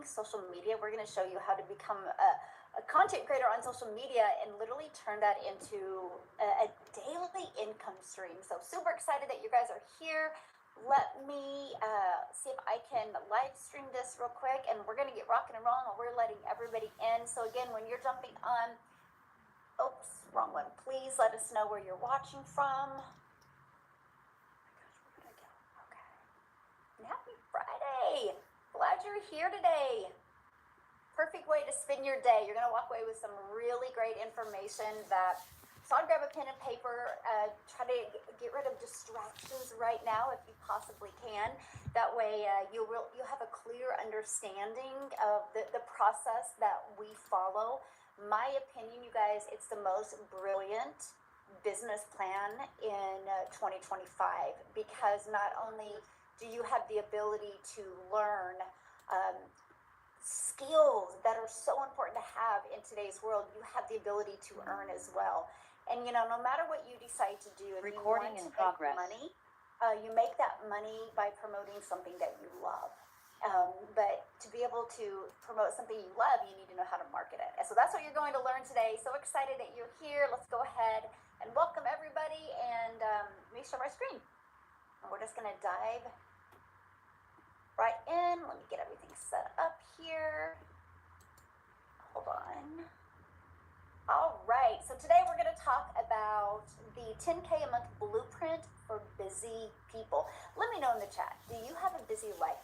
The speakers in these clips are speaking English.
social media. We're going to show you how to become a content creator on social media and literally turn that into a daily income stream. So super excited that you guys are here. Let me see if I can live stream this real quick, and we're going to get rocking and rolling while we're letting everybody in. So again, when you're jumping on, oops, wrong one. Please let us know where you're watching from. Oh my gosh, where did I go? Okay. And happy Friday. Glad you're here today. Perfect way to spend your day. You're going to walk away with some really great information so I'd grab a pen and paper, try to get rid of distractions right now if you possibly can. That way you'll have a clear understanding of the process that we follow. My opinion, you guys, it's the most brilliant business plan in 2025, because not only do you have the ability to learn skills that are so important to have in today's world, you have the ability to earn as well. And no matter what you decide to do, if recording you want in to progress. make money, you make that money by promoting something that you love. But to be able to promote something you love, you need to know how to market it. And so that's what you're going to learn today. So excited that you're here. Let's go ahead and welcome everybody. And let me share my screen. And we're just going to dive right in. Let me get everything set up here. Hold on. All right, so today we're going to talk about the 10K a month blueprint for busy people. Let me know in the chat, do you have a busy life?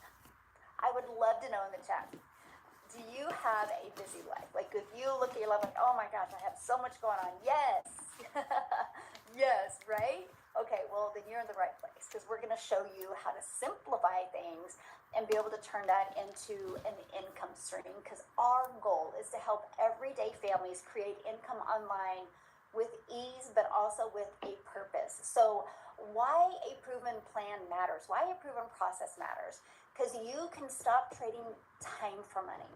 I would love to know in the chat. Do you have a busy life? Like if you look at your life like, oh my gosh, I have so much going on. Yes. Yes, right? Okay, well then you're in the right place, because we're going to show you how to simplify things and be able to turn that into an income stream, because our goal is to help everyday families create income online with ease, but also with a purpose. So why a proven plan matters, why a proven process matters, because you can stop trading time for money.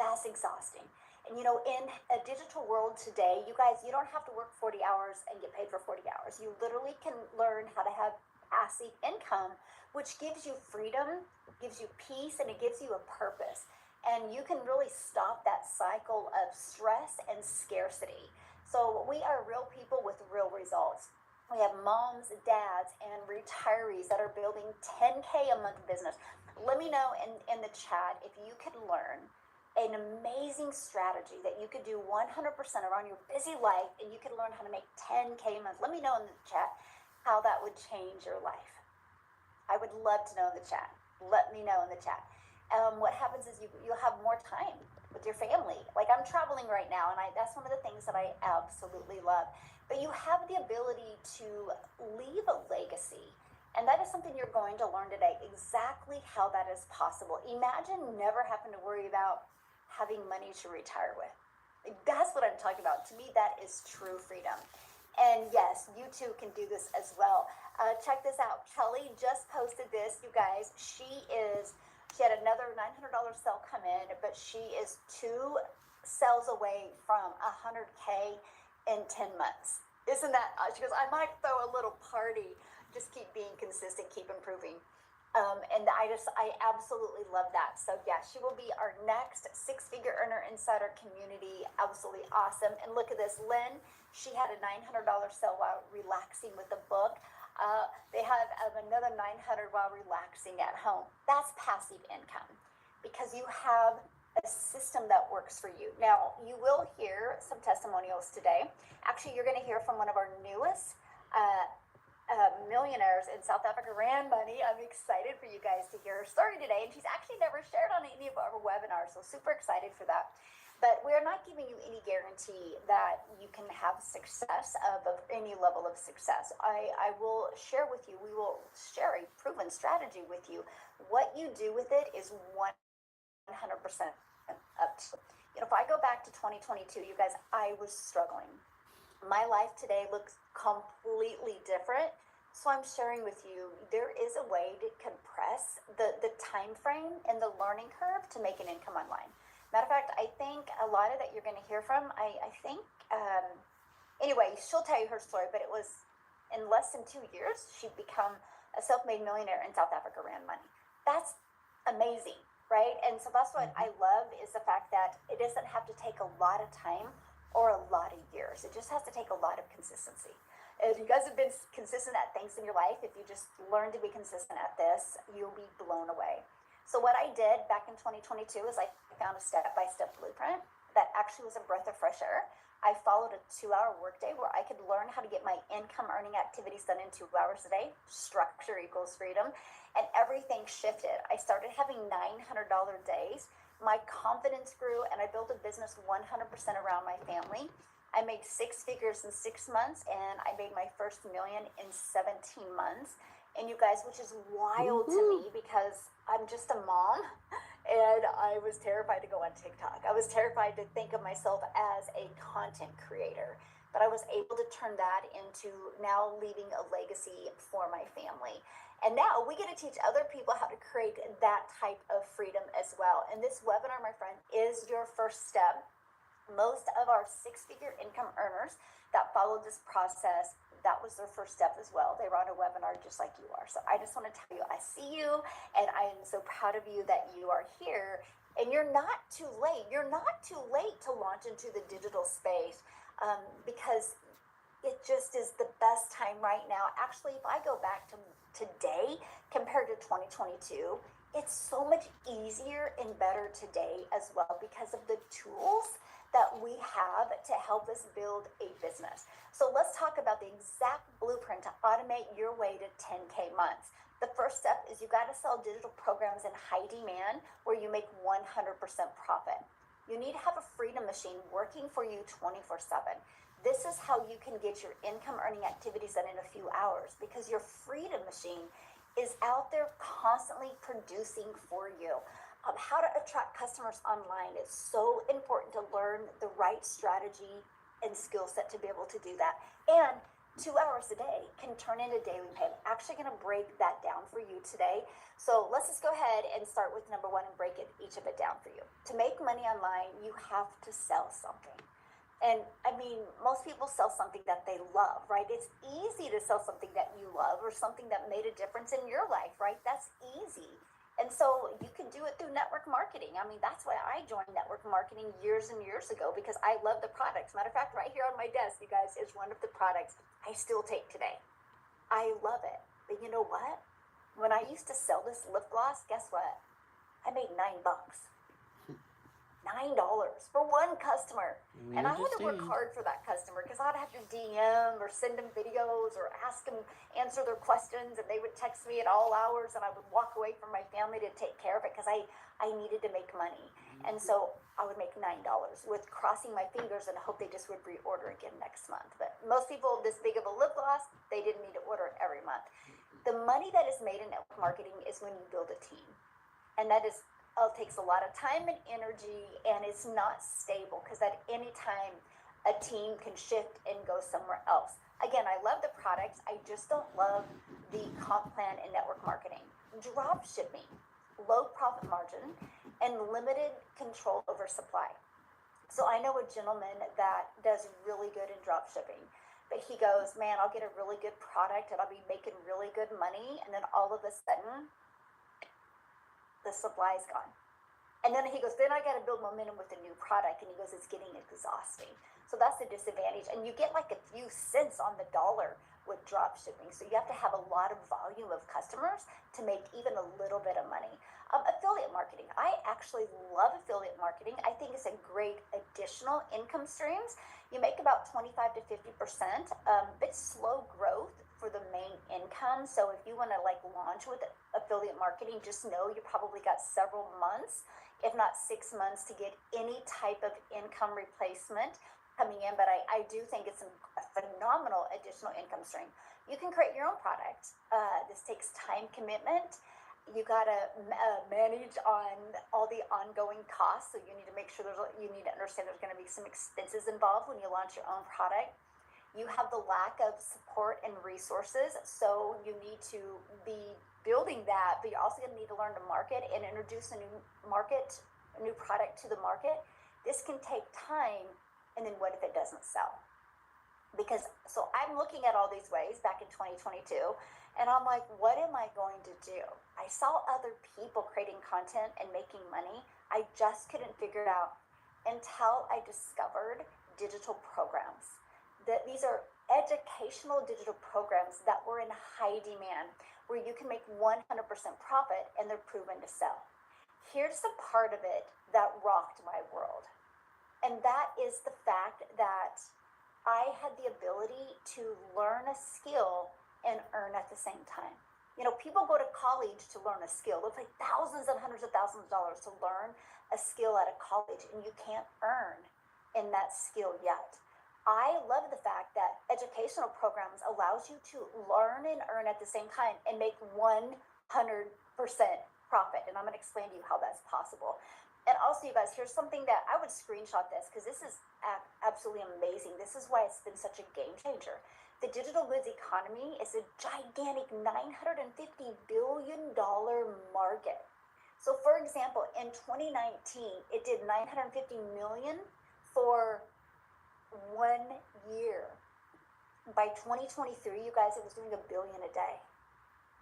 That's exhausting. And in a digital world today, you guys, you don't have to work 40 hours and get paid for 40 hours. You literally can learn how to have passive income, which gives you freedom, gives you peace, and it gives you a purpose. And you can really stop that cycle of stress and scarcity. So we are real people with real results. We have moms, dads, and retirees that are building 10K a month business. Let me know in the chat if you could learn an amazing strategy that you could do 100% around your busy life, and you could learn how to make 10K a month. Let me know in the chat how that would change your life. I would love to know in the chat. Let me know in the chat. What happens is you'll have more time with your family. Like I'm traveling right now, and that's one of the things that I absolutely love. But you have the ability to leave a legacy. And that is something you're going to learn today, exactly how that is possible. Imagine never having to worry about having money to retire with. Like, that's what I'm talking about. To me, that is true freedom. And yes, you too can do this as well. Check this out. Kelly just posted this, you guys. She had another $900 sale come in, but she is 2 sales away from 100K in 10 months. Isn't that, she goes, I might throw a little party. Just keep being consistent, keep improving. And I absolutely love that. So yeah, she will be our next 6-figure earner inside our community. Absolutely awesome. And look at this, Lynn, she had a $900 sale while relaxing with the book. They have another $900 while relaxing at home. That's passive income, because you have a system that works for you. Now, you will hear some testimonials today. Actually, you're going to hear from one of our newest millionaires in South Africa, ran money. I'm excited for you guys to hear her story today, and she's actually never shared on any of our webinars, so super excited for that. But we're not giving you any guarantee that you can have success of any level of success. I will share with you, we will share a proven strategy with you. What you do with it is 100% up to you. If I go back to 2022, you guys, I was struggling. My life today looks completely different. So I'm sharing with you, there is a way to compress the time frame and the learning curve to make an income online. Matter of fact, I think a lot of that you're going to hear from, I think, anyway, she'll tell you her story, but it was in less than 2 years, she'd become a self-made millionaire in South Africa, ran money. That's amazing. right? And so that's what I love is the fact that it doesn't have to take a lot of time or a lot of years. It just has to take a lot of consistency. If you guys have been consistent at things in your life, if you just learn to be consistent at this, you'll be blown away. So what I did back in 2022 is I found a step-by-step blueprint that actually was a breath of fresh air. I followed a 2-hour workday where I could learn how to get my income earning activities done in 2 hours a day. Structure equals freedom. And everything shifted. I started having $900 days. My confidence grew, and I built a business 100% around my family. I made 6 figures in 6 months, and I made my first million in 17 months. And you guys, which is wild to me because I'm just a mom and I was terrified to go on TikTok. I was terrified to think of myself as a content creator, but I was able to turn that into now leaving a legacy for my family. And now we get to teach other people how to create that type of freedom as well. And this webinar, my friend, is your first step. Most of our 6-figure income earners that followed this process, that was their first step as well. They were on a webinar just like you are. So I just want to tell you, I see you, and I am so proud of you that you are here. And you're not too late. You're not too late to launch into the digital space because it just is the best time right now. Actually, if I go back to today compared to 2022, it's so much easier and better today as well because of the tools that we have to help us build a business. So let's talk about the exact blueprint to automate your way to 10K months. The first step is you got to sell digital programs in high demand where you make 100% profit. You need to have a freedom machine working for you 24/7. This is how you can get your income earning activities done in a few hours because your freedom machine is out there constantly producing for you. How to attract customers online is so important to learn the right strategy and skill set to be able to do that. And 2 hours a day can turn into daily pay. I'm actually going to break that down for you today. So let's just go ahead and start with number 1 and break each of it down for you. To make money online, you have to sell something. And I mean, most people sell something that they love, right? It's easy to sell something that you love or something that made a difference in your life, right? That's easy. And so you can do it through network marketing. I mean, that's why I joined network marketing years and years ago because I love the products. Matter of fact, right here on my desk, you guys, is one of the products I still take today. I love it. But you know what? When I used to sell this lip gloss, guess what? I made $9. $9 for one customer. And I had to work hard for that customer because I'd have to DM or send them videos or ask them, answer their questions, and they would text me at all hours, and I would walk away from my family to take care of it because I needed to make money. And so I would make $9 with crossing my fingers and hope they just would reorder again next month. But most people this big of a lip gloss, they didn't need to order it every month. The money that is made in network marketing is when you build a team. And that is takes a lot of time and energy, and it's not stable because at any time a team can shift and go somewhere else. Again, I love the products. I just don't love the comp plan and network marketing. Drop shipping, low profit margin, and limited control over supply. So I know a gentleman that does really good in drop shipping, but he goes, man, I'll get a really good product and I'll be making really good money, and then all of a sudden the supply is gone. And then he goes, then I got to build momentum with a new product. And he goes, it's getting exhausting. So that's the disadvantage. And you get like a few cents on the dollar with drop shipping. So you have to have a lot of volume of customers to make even a little bit of money. Affiliate marketing. I actually love affiliate marketing. I think it's a great additional income streams. You make about 25 to 50%, bit slow growth for the main income. So if you want to like launch with affiliate marketing, just know you probably got several months, if not 6 months, to get any type of income replacement coming in. But I do think it's a phenomenal additional income stream. You can create your own product. This takes time commitment. You got to manage on all the ongoing costs. So you need to make sure you need to understand there's going to be some expenses involved when you launch your own product. You have the lack of support and resources, so you need to be building that, but you're also going to need to learn to market and introduce a new product to the market. This can take time, and then what if it doesn't sell? So I'm looking at all these ways back in 2022, And I'm like, what am I going to do? I saw other people creating content and making money. I just couldn't figure it out until I discovered digital programs. That these are educational digital programs that were in high demand, where you can make 100% profit and they're proven to sell. Here's the part of it that rocked my world. And that is the fact that I had the ability to learn a skill and earn at the same time. You know, people go to college to learn a skill. They'll pay thousands and hundreds of thousands of dollars to learn a skill at a college, and you can't earn in that skill yet. I love the fact that educational programs allows you to learn and earn at the same time and make 100% profit. And I'm going to explain to you how that's possible. And also, you guys, here's something that I would screenshot this because this is absolutely amazing. This is why it's been such a game changer. The digital goods economy is a gigantic $950 billion market. So for example, in 2019, it did 950 million for 1 year. By 2023, you guys, it was doing $1 billion a day.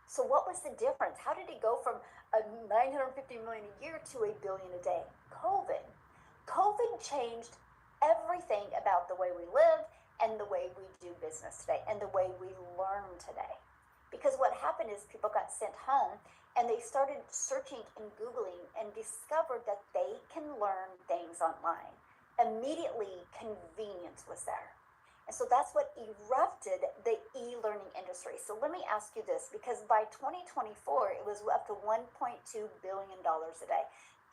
So what was the difference? How did it go from a 950 million a year to $1 billion a day? COVID. COVID changed everything about the way we live and the way we do business today and the way we learn today. Because what happened is people got sent home and they started searching and Googling and discovered that they can learn things online. Immediately, convenience was there. And so that's what erupted the e-learning industry. So let me ask you this, because by 2024, it was up to $1.2 billion a day.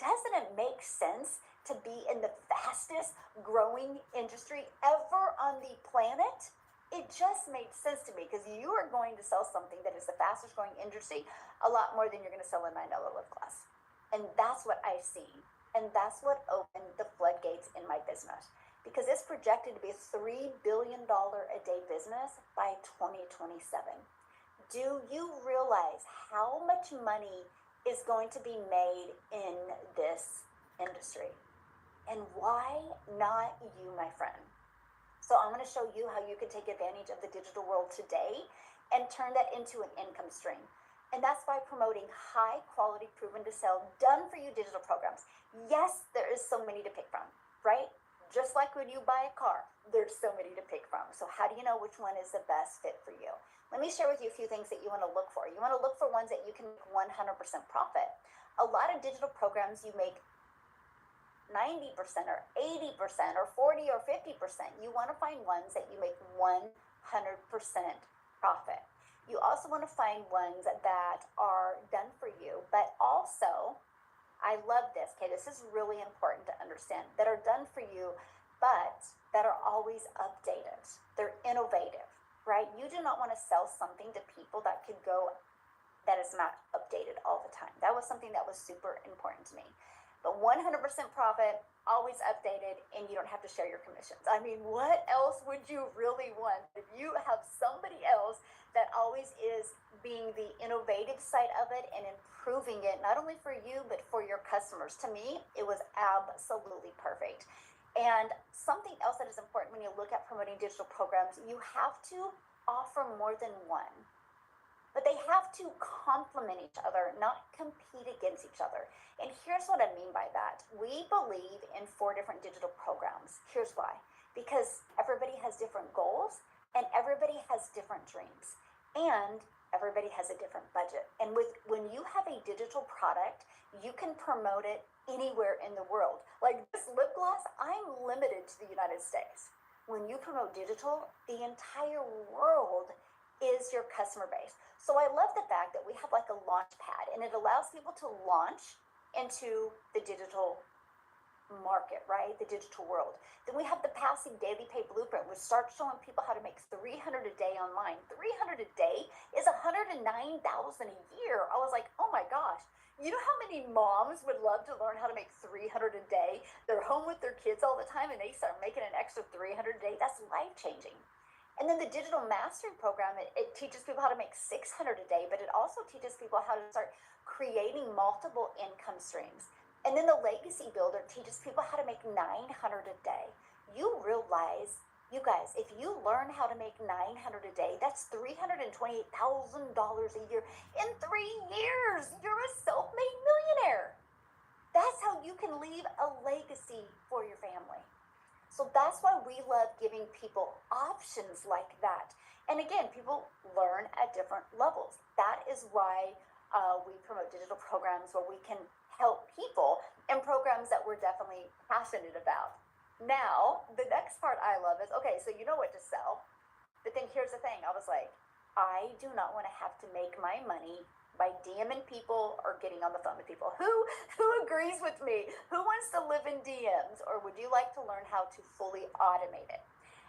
Doesn't it make sense to be in the fastest growing industry ever on the planet? It just made sense to me because you are going to sell something that is the fastest growing industry a lot more than you're going to sell a $9 lip gloss. And that's what I've seen. And that's what opened the floodgates in my business, because it's projected to be a $3 billion a day business by 2027. Do you realize how much money is going to be made in this industry? And why not you, my friend? So I'm going to show you how you can take advantage of the digital world today and turn that into an income stream. And that's by promoting high quality, proven to sell, done for you digital programs. Yes, there is so many to pick from, right? Just like when you buy a car, there's so many to pick from. So how do you know which one is the best fit for you? Let me share with you a few things that you want to look for. You want to look for ones that you can make 100% profit. A lot of digital programs you make 90% or 80% or 40 or 50%. You want to find ones that you make 100% profit. You also want to find ones that are done for you, but also, I love this, okay, this is really important to understand, that are done for you, but that are always updated. They're innovative, right? You do not want to sell something to people that could go, that is not updated all the time. That was something that was super important to me. But 100% profit, always updated, and you don't have to share your commissions. I mean, what else would you really want? If you have somebody else that always is being the innovative side of it and improving it, not only for you, but for your customers. To me, it was absolutely perfect. And something else that is important when you look at promoting digital programs, you have to offer more than one. But they have to complement each other, not compete against each other. And here's what I mean by that. We believe in 4 different digital programs. Here's why. Because everybody has different goals, and everybody has different dreams, and everybody has a different budget. And when you have a digital product, you can promote it anywhere in the world. Like this lip gloss, I'm limited to the United States. When you promote digital, the entire world is your customer base. So I love the fact that we have like a launch pad, and it allows people to launch into the digital market, right? The digital world. Then we have the passive daily pay blueprint, which starts showing people how to make 300 a day online. 300 a day is 109,000 a year. I was like, oh my gosh. You know how many moms would love to learn how to make 300 a day? They're home with their kids all the time and they start making an extra 300 a day. That's life-changing. And then the digital mastery program, it teaches people how to make 600 a day, but it also teaches people how to start creating multiple income streams. And then the legacy builder teaches people how to make 900 a day. You realize You guys, if you learn how to make 900 a day, that's $328,000 a year. In 3 years, you're a self-made millionaire. That's how you can leave a legacy for your family. So that's why we love giving people options like that. And again, people learn at different levels. That is why we promote digital programs where we can help people, and programs that we're definitely passionate about. Now, the next part I love is, okay, so you know what to sell. But then here's the thing. I was like, I do not want to have to make my money by DMing people or getting on the phone with people. Who agrees with me? Who wants to live in DMs? Or would you like to learn how to fully automate it?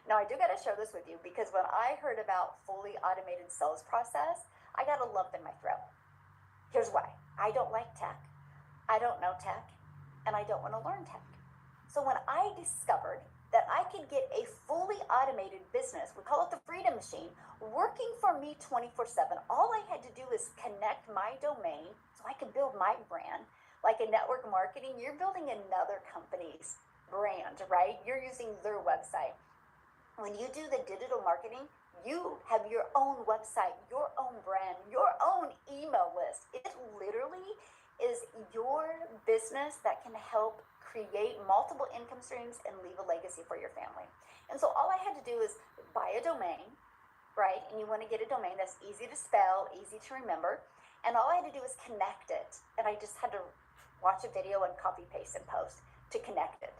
Now, I do got to share this with you because when I heard about fully automated sales process, I got a lump in my throat. Here's why. I don't like tech. I don't know tech. And I don't want to learn tech. So when I discovered that I could get a fully automated business, we call it the Freedom Machine, working for me 24/7, all I had to do is connect my domain so I could build my brand. Like in network marketing, you're building another company's brand, right? You're using their website. When you do the digital marketing, you have your own website, your own brand, your own email list. It literally is your business that can help create multiple income streams and leave a legacy for your family. And so all I had to do is buy a domain, right? And you want to get a domain that's easy to spell, easy to remember. And all I had to do was connect it. And I just had to watch a video and copy, paste, and post to connect it.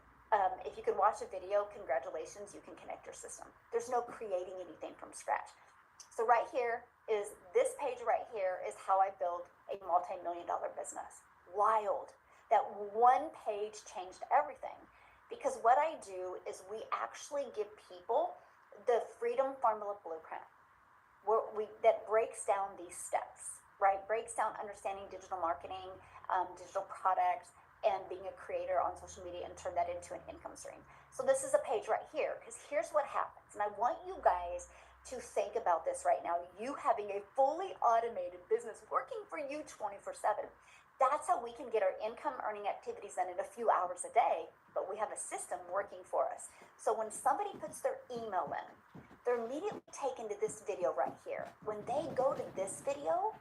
If you can watch a video, congratulations, you can connect your system. There's no creating anything from scratch. So right here is this page right here is how I built a multi-million-dollar business. Wild. That one page changed everything. Because what I do is we actually give people the Freedom Formula Blueprint that breaks down these steps, right? Breaks down understanding digital marketing, digital products, and being a creator on social media and turn that into an income stream. So this is a page right here, because here's what happens. And I want you guys to think about this right now. You having a fully automated business working for you 24/7. That's how we can get our income earning activities done in a few hours a day, but we have a system working for us. So when somebody puts their email in, they're immediately taken to this video right here. When they go to this video,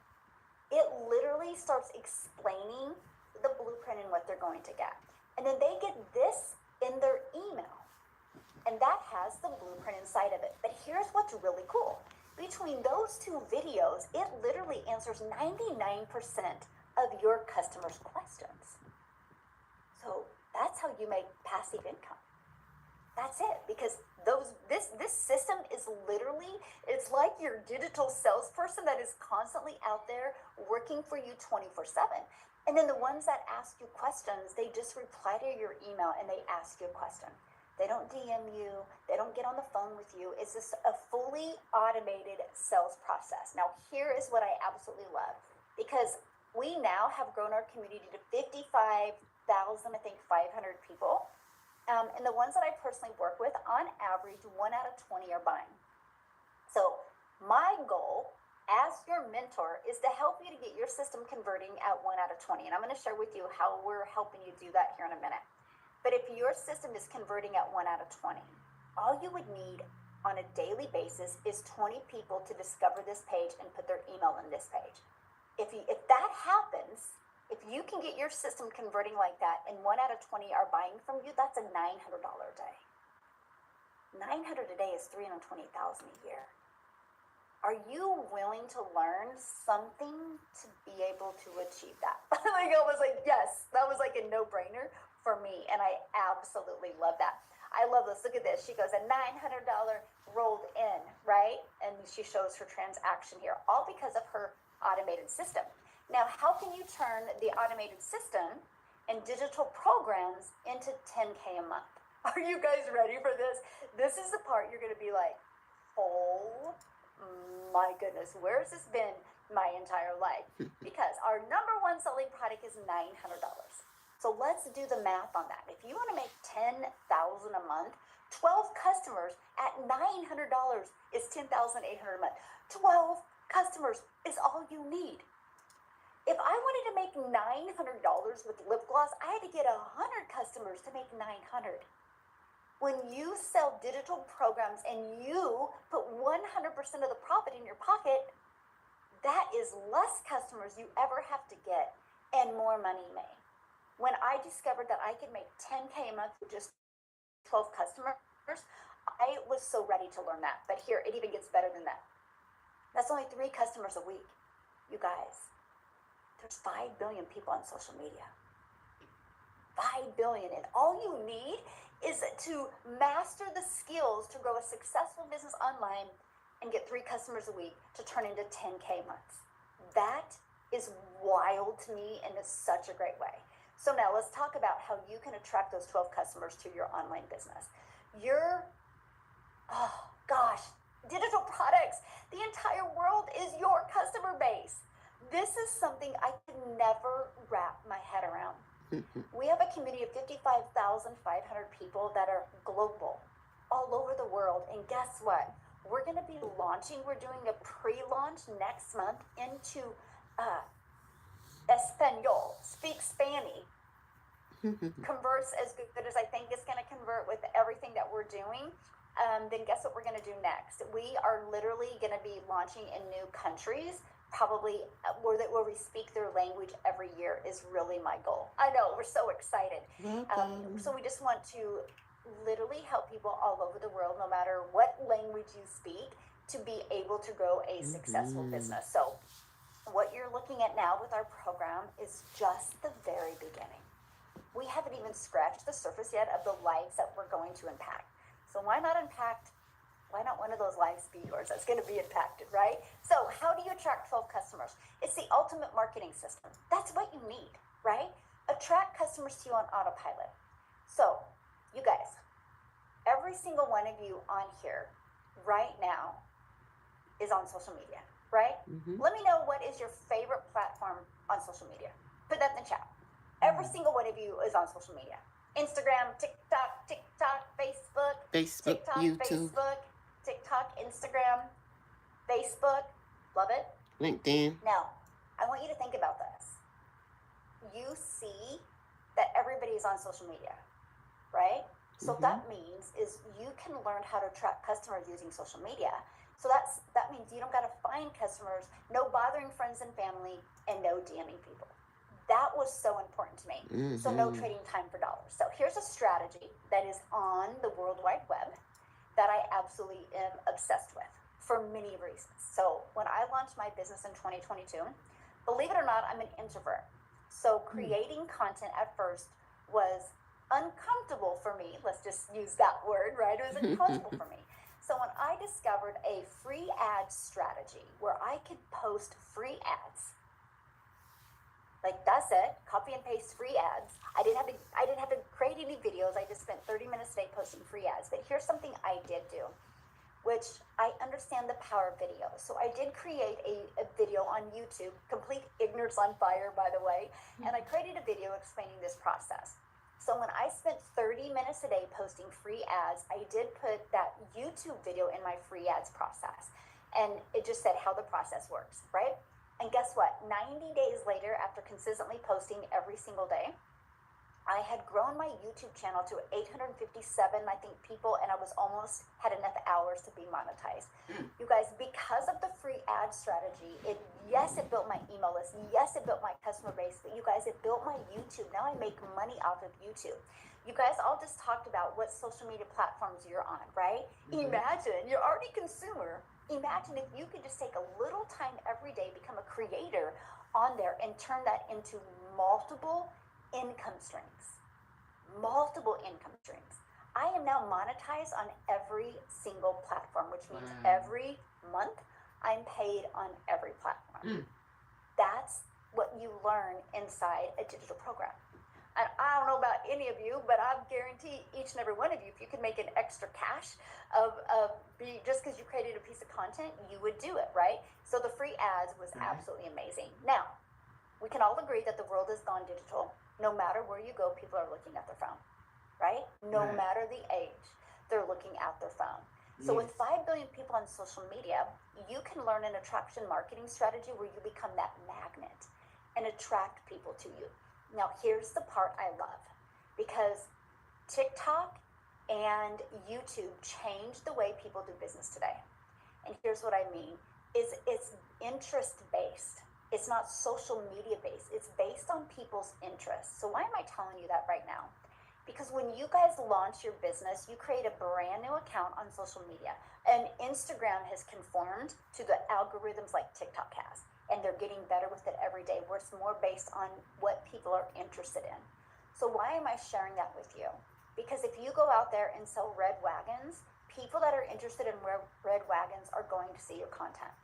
it literally starts explaining the blueprint and what they're going to get. And then they get this in their email. And that has the blueprint inside of it. But here's what's really cool. Between those two videos, it literally answers 99% of your customers' questions. So that's how you make passive income. That's it, because this system is literally, it's like your digital salesperson that is constantly out there working for you 24/7. And then the ones that ask you questions, they just reply to your email and they ask you a question. They don't DM you, they don't get on the phone with you. It's just a fully automated sales process. Now, here is what I absolutely love, because we now have grown our community to 55,000, I think 500 people. And the ones that I personally work with, on average, 1 out of 20 are buying. So my goal as your mentor is to help you to get your system converting at 1 out of 20. And I'm going to share with you how we're helping you do that here in a minute. But if your system is converting at 1 out of 20, all you would need on a daily basis is 20 people to discover this page and put their email in this page. If that happens, if you can get your system converting like that and 1 out of 20 are buying from you, that's a $900 a day. 900 a day is $320,000 a year. Are you willing to learn something to be able to achieve that? Like, I was like, yes, that was like a no-brainer for me, and I absolutely love that. I love this. Look at this. She goes, a $900 rolled in, right? And she shows her transaction here, all because of her automated system. Now, how can you turn the automated system and digital programs into 10K a month? Are you guys ready for this? This is the part you're going to be like, oh my goodness, where has this been my entire life? Because our number one selling product is $900. So let's do the math on that. If you want to make $10,000 a month, 12 customers at $900 is $10,800 a month. 12 customers is all you need. If I wanted to make $900 with lip gloss, I had to get 100 customers to make $900. When you sell digital programs and you put 100% of the profit in your pocket, that is less customers you ever have to get and more money made. When I discovered that I could make 10K a month with just 12 customers, I was so ready to learn that. But here, it even gets better than that. That's only 3 customers a week. You guys, there's 5 billion people on social media. 5 billion. And all you need is to master the skills to grow a successful business online and get 3 customers a week to turn into 10K months. That is wild to me and is such a great way. So now let's talk about how you can attract those 12 customers to your online business. Digital products. The entire world is your customer base. This is something I could never wrap my head around. We have a community of 55,500 people that are global, all over the world. And guess what? We're going to be launching, we're doing a pre-launch next month into Espanol, speak Spanish. Converts as good as I think it's going to convert with everything that we're doing. Then guess what we're going to do next? We are literally going to be launching in new countries, probably where we speak their language every year is really my goal. I know, we're so excited. So we just want to literally help people all over the world, no matter what language you speak, to be able to grow a successful business. So what you're looking at now with our program is just the very beginning. We haven't even scratched the surface yet of the lives that we're going to impact. So why not one of those lives be yours that's going to be impacted, right? So how do you attract 12 customers? It's the ultimate marketing system. That's what you need, right? Attract customers to you on autopilot. So you guys, every single one of you on here right now is on social media, right? Let me know what is your favorite platform on social media. Put that in the chat. Every single one of you is on social media. Instagram, TikTok, Facebook, TikTok, YouTube, TikTok, Instagram, Facebook. Love it. LinkedIn. Now, I want you to think about this. You see that everybody is on social media, right? So that means is you can learn how to attract customers using social media. So that means you don't got to find customers, no bothering friends and family, and no DMing people. That was so important to me. So no trading time for dollars. So here's a strategy that is on the World Wide Web that I absolutely am obsessed with for many reasons. So when I launched my business in 2022, believe it or not, I'm an introvert. So creating content at first was uncomfortable for me. Let's just use that word, right? It was uncomfortable for me. So when I discovered a free ad strategy where I could post free ads, like that's it, copy and paste free ads. I didn't have to create any videos. I just spent 30 minutes a day posting free ads. But here's something I did do, which I understand the power of video. So I did create a video on YouTube, complete ignorance on fire, by the way. And I created a video explaining this process. So when I spent 30 minutes a day posting free ads, I did put that YouTube video in my free ads process. And it just said how the process works, right? And guess what? 90 days later, after consistently posting every single day, I had grown my YouTube channel to 857, I think, people, and I was almost had enough hours to be monetized. You guys, because of the free ad strategy, it built my email list. Yes, it built my customer base, but you guys, it built my YouTube. Now I make money off of YouTube. You guys all just talked about what social media platforms you're on, right? Imagine, you're already a consumer. Imagine if you could just take a little time every day, become a creator on there, and turn that into multiple income streams. Multiple income streams. I am now monetized on every single platform, which means every month I'm paid on every platform. That's what you learn inside a digital program. And I don't know about any of you, but I guarantee each and every one of you, if you could make an extra cash just because you created a piece of content, you would do it, right? So the free ads was absolutely amazing. Now, we can all agree that the world has gone digital. No matter where you go, people are looking at their phone, right? No matter the age, they're looking at their phone. So with 5 billion people on social media, you can learn an attraction marketing strategy where you become that magnet and attract people to you. Now, here's the part I love, because TikTok and YouTube changed the way people do business today. And here's what I mean, is it's interest based. It's not social media based. It's based on people's interests. So why am I telling you that right now? Because when you guys launch your business, you create a brand new account on social media. And Instagram has conformed to the algorithms like TikTok has. And they're getting better with it every day, where it's more based on what people are interested in. So why am I sharing that with you? Because if you go out there and sell red wagons, people that are interested in red wagons are going to see your content.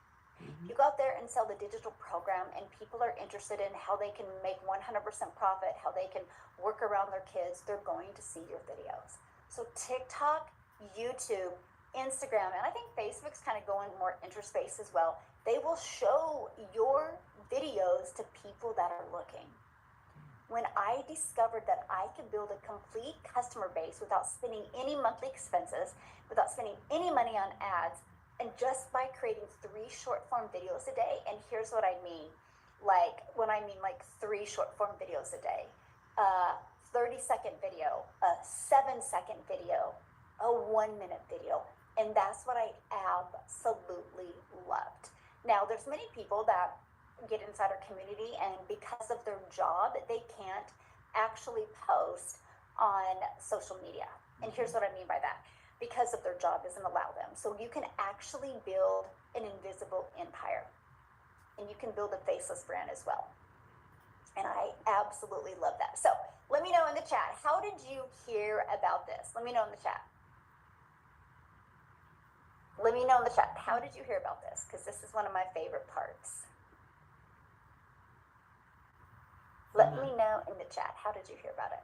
You go out there and sell the digital program, and people are interested in how they can make 100% profit, how they can work around their kids, they're going to see your videos. So TikTok, YouTube, Instagram, and I think Facebook's kind of going more interest-based as well. They will show your videos to people that are looking. When I discovered that I could build a complete customer base without spending any monthly expenses, without spending any money on ads, and just by creating 3 short form videos a day, and here's what I mean. Like, when I mean like 3 short form videos a day, 30-second video, a 7-second video, a 1-minute video, and that's what I absolutely loved. Now, there's many people that get inside our community, and because of their job, they can't actually post on social media. And here's what I mean by that. Because of their job doesn't allow them. So you can actually build an invisible empire. And you can build a faceless brand as well. And I absolutely love that. So let me know in the chat, how did you hear about this? Let me know in the chat. Let me know in the chat, how did you hear about this? Because this is one of my favorite parts. Let me know in the chat, how did you hear about it?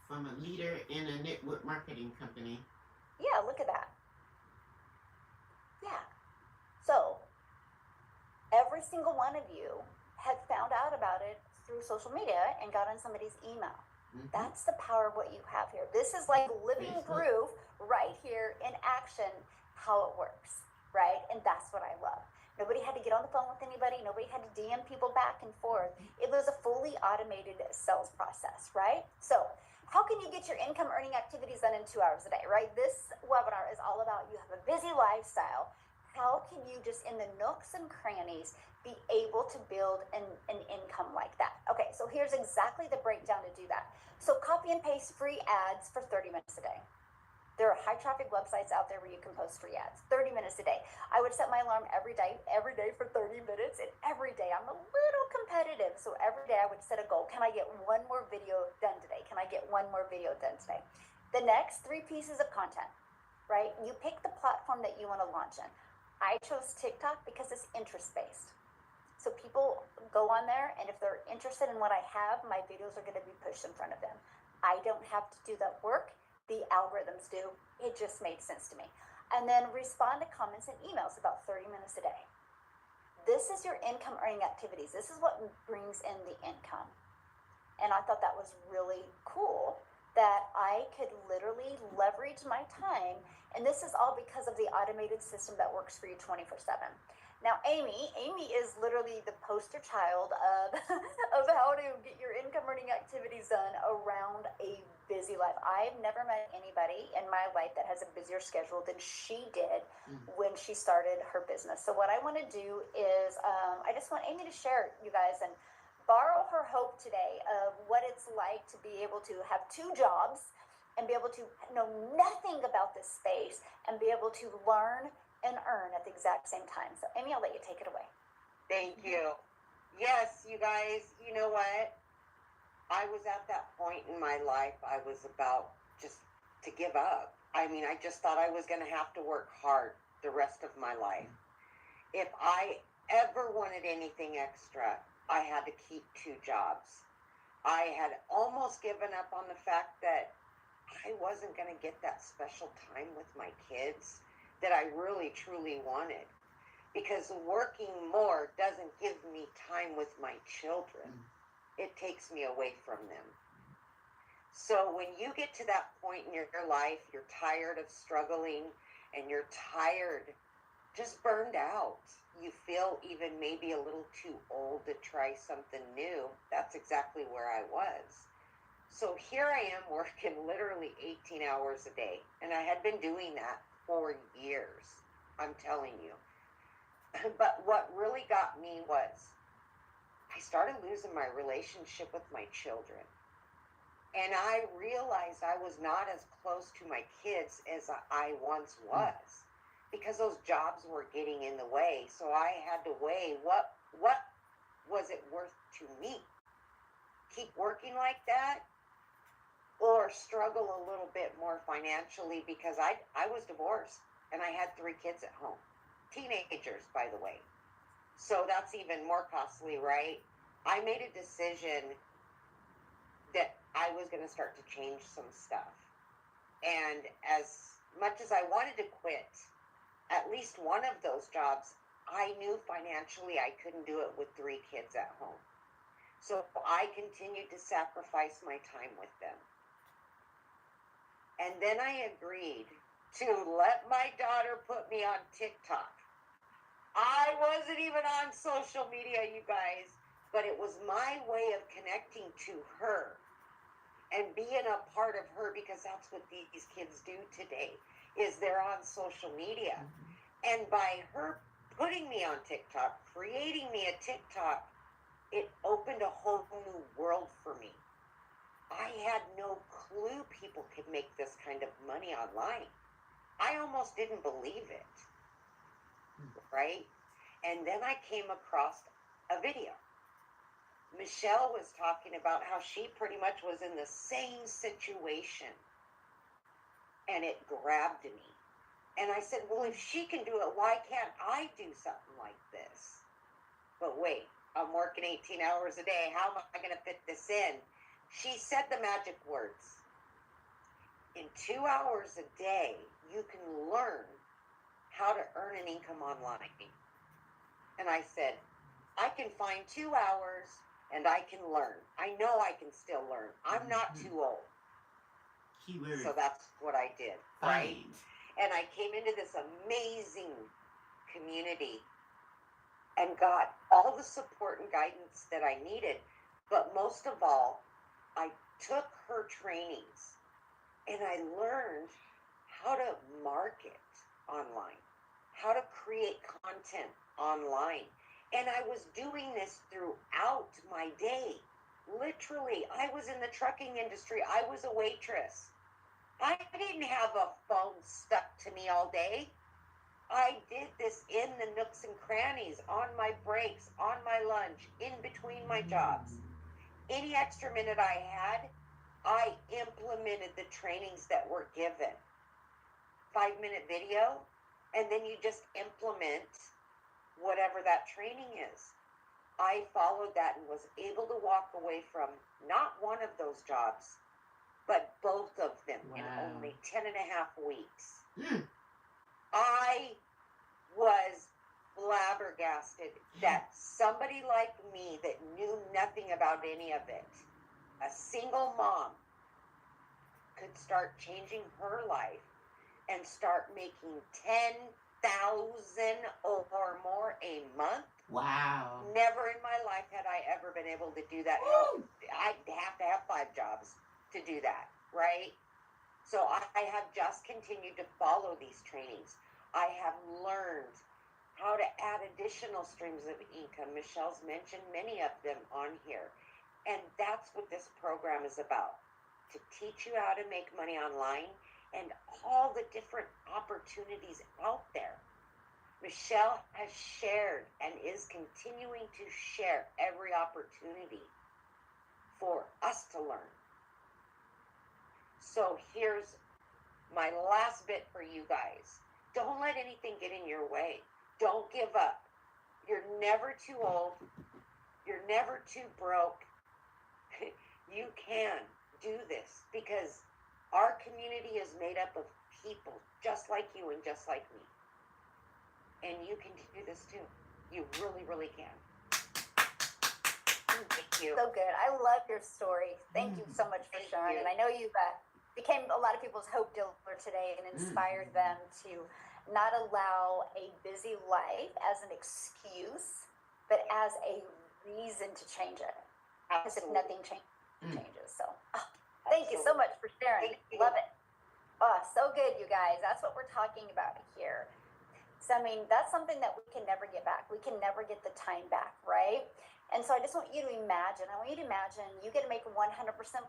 From a leader in a network marketing company. Yeah, look at that. Yeah. So, every single one of you had found out about it through social media and got on somebody's email. That's the power of what you have here. This is like living proof right here in action how it works, right? And that's what I love. Nobody had to get on the phone with anybody. Nobody had to DM people back and forth. It was a fully automated sales process, right? So how can you get your income earning activities done in 2 hours a day, right? This webinar is all about, you have a busy lifestyle. How can you just in the nooks and crannies be able to build an income like that? Okay, so here's exactly the breakdown to do that. So copy and paste free ads for 30 minutes a day. There are high traffic websites out there where you can post free ads, 30 minutes a day. I would set my alarm every day for 30 minutes, and every day I'm a little competitive. So every day I would set a goal. Can I get 1 more video done today? Can I get 1 more video done today? The next 3 pieces of content, right? You pick the platform that you want to launch in. I chose TikTok because it's interest-based. So people go on there, and if they're interested in what I have, my videos are going to be pushed in front of them. I don't have to do that work. The algorithms do. It just made sense to me. And then respond to comments and emails about 30 minutes a day. This is your income earning activities. This is what brings in the income. And I thought that was really cool that I could literally leverage my time. And this is all because of the automated system that works for you 24/7. Now, Amy is literally the poster child of, of how to get your income earning activities done around a busy life. I've never met anybody in my life that has a busier schedule than she did when she started her business. So what I want to do is, I just want Amy to share, you guys, and borrow her hope today of what it's like to be able to have 2 jobs and be able to know nothing about this space and be able to learn and earn at the exact same time. So Amy, I'll let you take it away. Thank you. Yes, you guys, you know what? I was at that point in my life, I was about just to give up. I mean, I just thought I was going to have to work hard the rest of my life. If I ever wanted anything extra, I had to keep 2 jobs. I had almost given up on the fact that I wasn't going to get that special time with my kids that I really truly wanted, because working more doesn't give me time with my children. It takes me away from them. So when you get to that point in your life, you're tired of struggling and you're tired, just burned out. You feel even maybe a little too old to try something new. That's exactly where I was. So here I am working literally 18 hours a day. And I had been doing that for years. I'm telling you. But what really got me was I started losing my relationship with my children. And I realized I was not as close to my kids as I once was because those jobs were getting in the way. So I had to weigh what was it worth to me? Keep working like that or struggle a little bit more financially because I was divorced and I had 3 kids at home. Teenagers, by the way. So that's even more costly, right? I made a decision that I was going to start to change some stuff. And as much as I wanted to quit at least one of those jobs, I knew financially I couldn't do it with 3 kids at home. So I continued to sacrifice my time with them. And then I agreed to let my daughter put me on TikTok. I wasn't even on social media, you guys, but it was my way of connecting to her and being a part of her because that's what these kids do today is they're on social media. And by her putting me on TikTok, creating me a TikTok, it opened a whole new world for me. I had no clue people could make this kind of money online. I almost didn't believe it, right? And then I came across a video. Michele was talking about how she pretty much was in the same situation. And it grabbed me. And I said, well, if she can do it, why can't I do something like this? But wait, I'm working 18 hours a day. How am I going to fit this in? She said the magic words. In 2 hours a day, you can learn how to earn an income online. And I said, I can find 2 hours and I can learn. I know I can still learn. I'm not too old. Keyword. So that's what I did, right? And I came into this amazing community and got all the support and guidance that I needed. But most of all, I took her trainings and I learned how to market online, how to create content online. And I was doing this throughout my day. Literally, I was in the trucking industry. I was a waitress. I didn't have a phone stuck to me all day. I did this in the nooks and crannies, on my breaks, on my lunch, in between my jobs. Any extra minute I had, I implemented the trainings that were given. 5-minute video, and then you just implement whatever that training is. I followed that and was able to walk away from not one of those jobs, but both of them in only 10 and a half weeks. I was flabbergasted that somebody like me that knew nothing about any of it, a single mom, could start changing her life and start making $10,000 or more a month. Wow. Never in my life had I ever been able to do that. I'd have to have 5 jobs to do that, right? So I have just continued to follow these trainings. I have learned how to add additional streams of income. Michelle's mentioned many of them on here. And that's what this program is about, to teach you how to make money online and all the different opportunities out there. Michele has shared and is continuing to share every opportunity for us to learn. So here's my last bit for you guys. Don't let anything get in your way. Don't give up. You're never too old. You're never too broke. You can do this because our community is made up of people just like you and just like me. And you can do this too. You really, really can. Thank you. So good. I love your story. Thank you so much for sharing. And I know you've became a lot of people's hope dealer today and inspired them to not allow a busy life as an excuse, but as a reason to change it. Because if nothing changes, so Thank you so much for sharing. Thank you. Love it. Oh, so good, you guys. That's what we're talking about here. So, I mean, that's something that we can never get back. We can never get the time back, right? And so I just want you to imagine, I want you to imagine you get to make 100%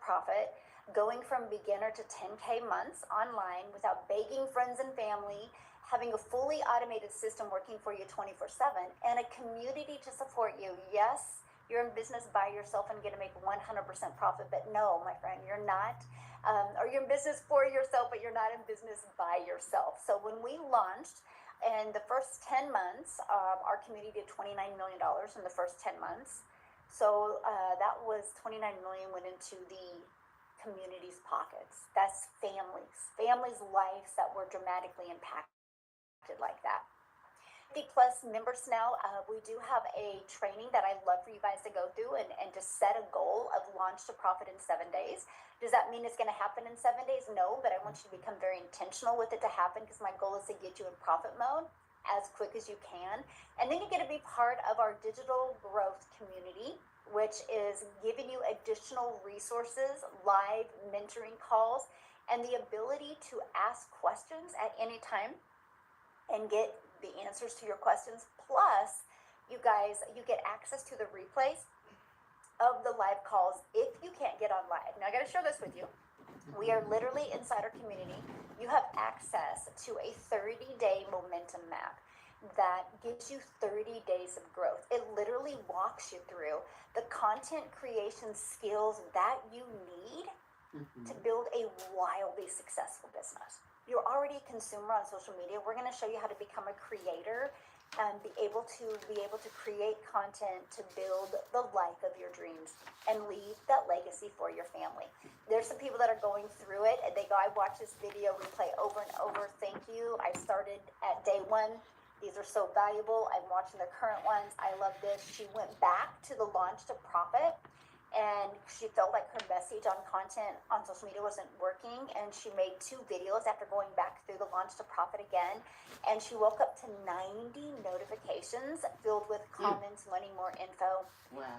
profit going from beginner to 10K months online without begging friends and family, having a fully automated system working for you 24/7, and a community to support you. Yes, you're in business by yourself and get to make 100% profit, but no, my friend, you're not. Or you're in business for yourself, but you're not in business by yourself. So when we launched, in the first 10 months, our community did $29 million in the first 10 months. So that was $29 million went into the community's pockets. That's families' lives that were dramatically impacted like that. 50 plus members now. We do have a training that I'd love for you guys to go through and just set a goal of launch to profit in 7 days. Does that mean it's going to happen in 7 days? No, but I want you to become very intentional with it to happen, because my goal is to get you in profit mode as quick as you can. And then you get to be part of our digital growth community, which is giving you additional resources, live mentoring calls, and the ability to ask questions at any time and get the answers to your questions. Plus, you guys, you get access to the replays of the live calls if you can't get on live. Now, I got to share this with you. We are literally inside our community. You have access to a 30-day momentum map that gives you 30 days of growth. It literally walks you through the content creation skills that you need to build a wildly successful business. You're already a consumer on social media. We're going to show you how to become a creator and be able to create content to build the life of your dreams and leave that legacy for your family. There's some people that are going through it, and they go, I watch this video replay over and over. Thank you. I started at day one. These are so valuable. I'm watching the current ones. I love this. She went back to the launch to profit, and she felt like her message on content on social media wasn't working, and she made 2 videos after going back through the launch to profit again, and she woke up to 90 notifications filled with comments wanting more info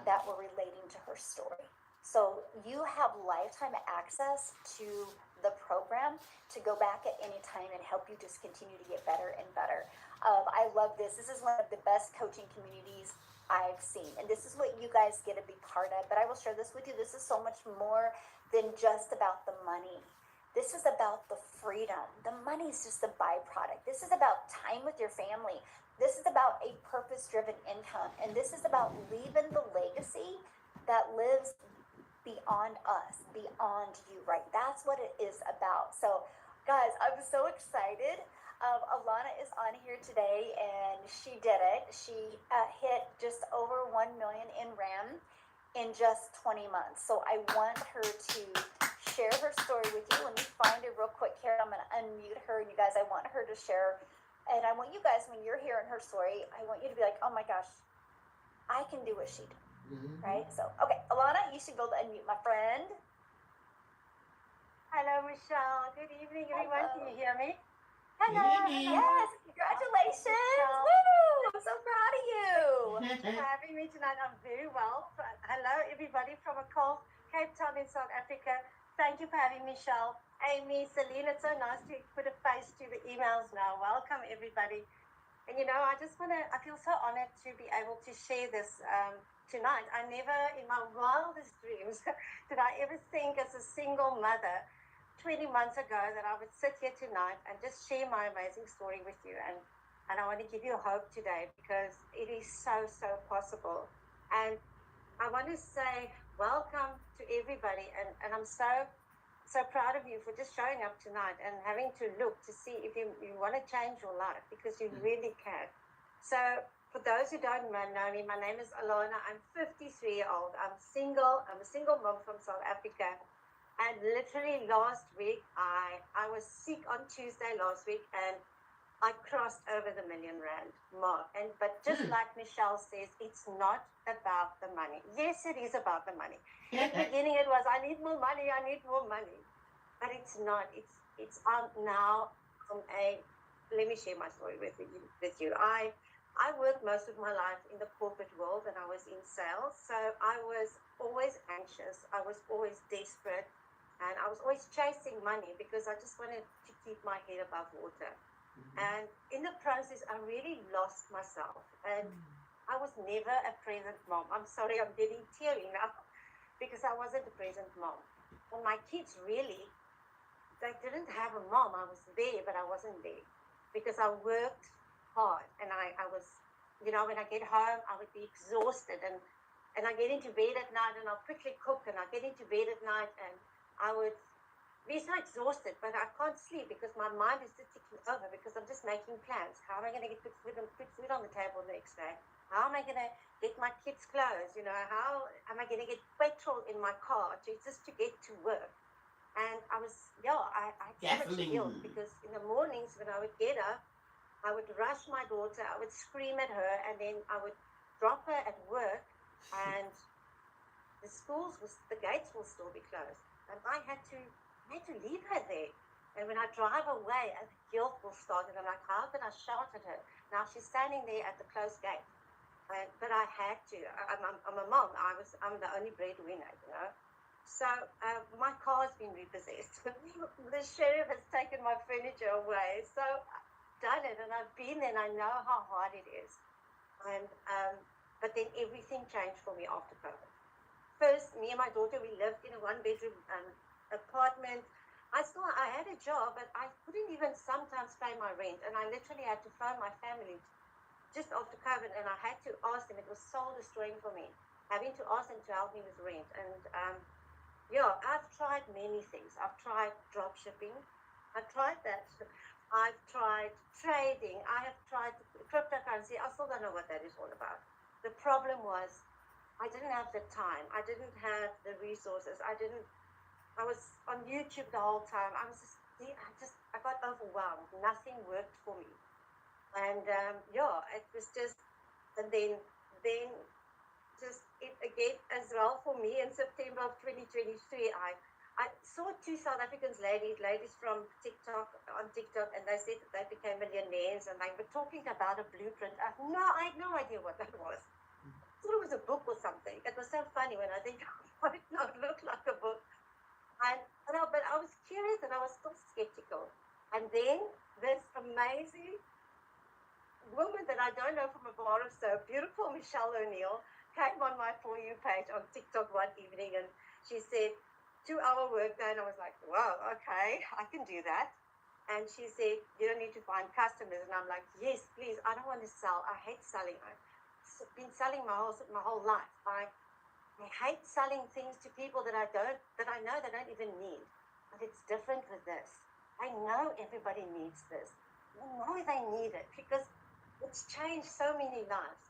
that were relating to her story. So you have lifetime access to the program to go back at any time and help you just continue to get better and better. I love this. This is one of the best coaching communities I've seen, and this is what you guys get to be part of. But I will share this with you. This is so much more than just about the money. This is about the freedom. The money is just a byproduct. This is about time with your family. This is about a purpose-driven income, and this is about leaving the legacy that lives beyond us, beyond you, right? That's what it is about. So, guys, I'm so excited. Alana is on here today, and she did it. She hit just over 1 million in RAM in just 20 months. So I want her to share her story with you. Let me find her real quick here. I'm going to unmute her. And you guys, I want her to share. And I want you guys, when you're hearing her story, I want you to be like, oh my gosh, I can do what she did. Right? So, okay, Alana, you should be able to unmute my friend. Hello, Michelle. Good evening, everyone. Hello. Can you hear me? Hello. Yes, congratulations. Woo! I'm so proud of you. Thank you for having me tonight. I'm very well. Hello, everybody from a cold Cape Town in South Africa. Thank you for having me, Michelle. Amy, Celine, it's so nice to put a face to the emails now. Welcome, everybody. And you know, I feel so honored to be able to share this tonight. I never, in my wildest dreams, did I ever think as a single mother 20 months ago that I would sit here tonight and just share my amazing story with you. And I want to give you hope today, because it is so possible. And I want to say welcome to everybody. And I'm so proud of you for just showing up tonight and having to look to see if you want to change your life, because you really can. So for those who don't know me, my name is Alana. I'm 53 years old. I'm single. I'm a single mom from South Africa. And literally last week, I was sick on Tuesday last week, and I crossed over the R1 million mark. But just like Michelle says, it's not about the money. Yes, it is about the money. In the beginning, it was, I need more money. But it's not. It's now from let me share my story with you. I worked most of my life in the corporate world, and I was in sales. So I was always anxious. I was always desperate. And I was always chasing money because I just wanted to keep my head above water. And in the process, I really lost myself. And I was never a present mom. I'm sorry, I'm getting teary now because I wasn't a present mom. And my kids really, they didn't have a mom. I was there, but I wasn't there because I worked hard. And I was, you know, when I get home, I would be exhausted. And I get into bed at night and I'll quickly cook and I get into bed at night and I would be so exhausted, but I can't sleep because my mind is just ticking over because I'm just making plans. How am I going to put food on the table the next day? How am I going to get my kids' clothes? You know, how am I going to get petrol in my car just to get to work? And I was, I had so much guilt because in the mornings when I would get up, I would rush my daughter, I would scream at her, and then I would drop her at work, and the gates will still be closed. And I had to leave her there. And when I drive away, the guilt will start. And I'm like, how can I shout at her? Now she's standing there at the closed gate. But I had to. I'm a mom. I'm the only breadwinner, you know. So my car's been repossessed. The sheriff has taken my furniture away. So I've done it, and I've been there, and I know how hard it is. And but then everything changed for me after COVID. First, me and my daughter, we lived in a one-bedroom apartment. I had a job, but I couldn't even sometimes pay my rent, and I literally had to phone my family just after COVID, and I had to ask them. It was soul destroying for me, having to ask them to help me with rent. And I've tried many things. I've tried drop shipping. I've tried that. I've tried trading. I have tried cryptocurrency. I still don't know what that is all about. The problem was I didn't have the time. I didn't have the resources. I was on YouTube the whole time. I got overwhelmed. Nothing worked for me. And it was just, and then just it again as well for me in September of 2023, I saw two South African ladies from on TikTok, and they said that they became millionaires, and they were talking about a blueprint. I had no idea what that was. I thought it was a book or something. It was so funny when I think, why did it not look like a book? But I was curious and I was still skeptical. And then this amazing woman that I don't know from a bar of soap, beautiful Michele O'Neill, came on my For You page on TikTok one evening, and she said, 2-hour workday, and I was like, wow, okay, I can do that. And she said, you don't need to find customers. And I'm like, yes, please, I don't want to sell. I hate selling. I've been selling my whole life. I hate selling things to people that I know they don't even need. But it's different with this. I know everybody needs this. I know they need it because it's changed so many lives.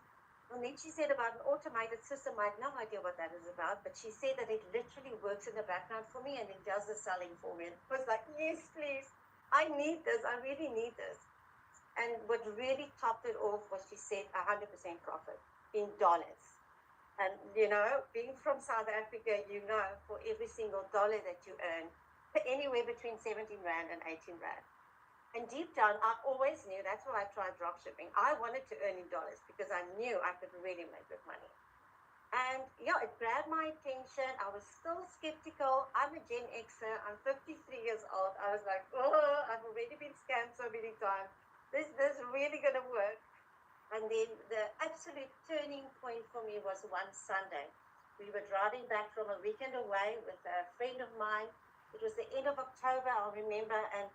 And then she said about an automated system. I had no idea what that is about, but she said that it literally works in the background for me and it does the selling for me. And I was like, yes, please. I need this. I really need this. And what really topped it off was she said 100% profit in dollars. And, being from South Africa, for every single dollar that you earn, anywhere between 17 Rand and 18 Rand. And deep down, I always knew, that's why I tried drop shipping. I wanted to earn in dollars because I knew I could really make good money. And it grabbed my attention. I was still skeptical. I'm a Gen Xer. I'm 53 years old. I was like, oh, I've already been scammed so many times. This really going to work. And then the absolute turning point for me was one Sunday. We were driving back from a weekend away with a friend of mine. It was the end of October, I'll remember. And,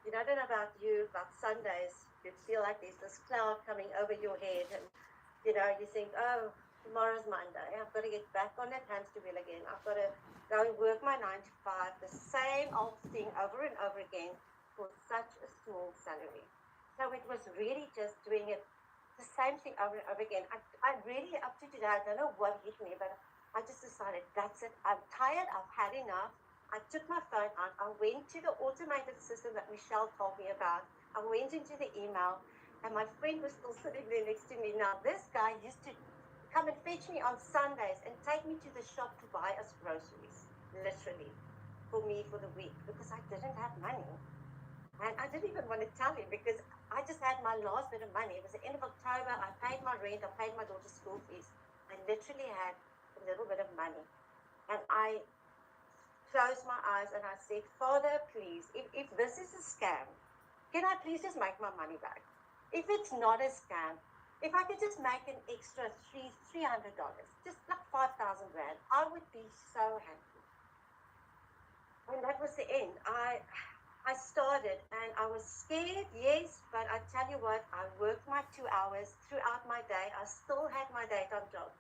I don't know about you, about Sundays, you feel like there's this cloud coming over your head. And, you think, oh, tomorrow's Monday. I've got to get back on that hamster wheel again. I've got to go and work my 9 to 5, the same old thing over and over again for such a small salary. So it was really just doing it the same thing over and over again. I really, up to today, I don't know what hit me, but I just decided, that's it. I'm tired. I've had enough. I took my phone out. I went to the automated system that Michele told me about. I went into the email, and my friend was still sitting there next to me. Now, this guy used to come and fetch me on Sundays and take me to the shop to buy us groceries, literally, for me for the week, because I didn't have money. And I didn't even want to tell him because I just had my last bit of money. It was the end of October. I paid my rent. I paid my daughter's school fees. I literally had a little bit of money. And I closed my eyes and I said, Father, please, if this is a scam, can I please just make my money back? If it's not a scam, if I could just make an extra $300, just like 5,000 rand, I would be so happy. And that was the end. I started and I was scared, yes, but I tell you what, I worked my 2 hours throughout my day. I still had my daytime job.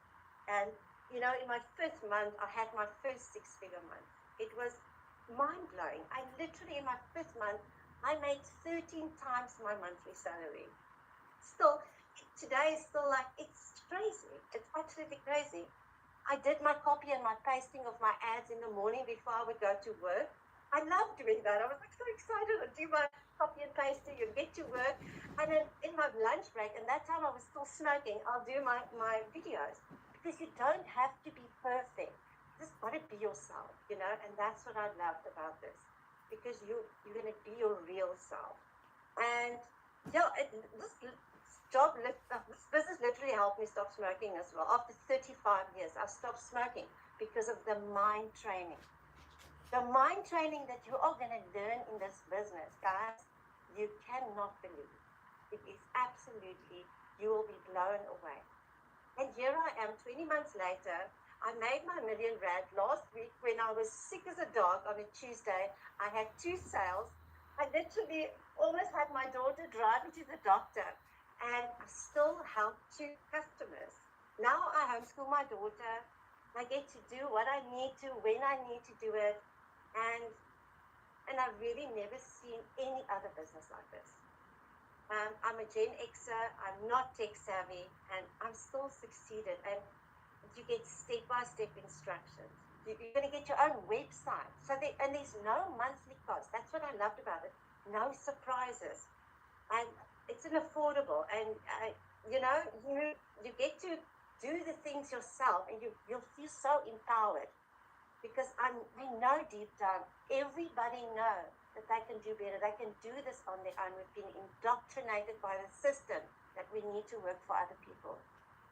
And, you know, in my first month, I had my first six-figure month. It was mind-blowing. I literally, in my first month, I made 13 times my monthly salary. Still, today is still like, it's crazy. It's absolutely crazy. I did my copy and my pasting of my ads in the morning before I would go to work. I love doing that. I was like so excited. I'd do my copy and pasting and get to work. And then in my lunch break, and that time I was still smoking, I'll do my videos. Because you don't have to be perfect. You just got to be yourself, you know, and that's what I loved about this. Because you're going to be your real self. And yeah, this business literally helped me stop smoking as well. After 35 years, I stopped smoking because of the mind training. The mind training that you are going to learn in this business, guys, you cannot believe. It is absolutely, you will be blown away. And here I am, 20 months later. I made my R1 million last week when I was sick as a dog on a Tuesday. I had 2 sales. I literally almost had my daughter drive me to the doctor. And I still help 2 customers. Now I homeschool my daughter. I get to do what I need to, when I need to do it. And I've really never seen any other business like this. I'm a Gen Xer, I'm not tech savvy, and I'm still succeeded. And you get step-by-step instructions. You're going to get your own website. And there's no monthly cost. That's what I loved about it. No surprises. And it's an affordable. And, you know, you get to do the things yourself, and you'll feel so empowered. Because I know deep down, everybody knows that they can do better. They can do this on their own. We've been indoctrinated by the system that we need to work for other people.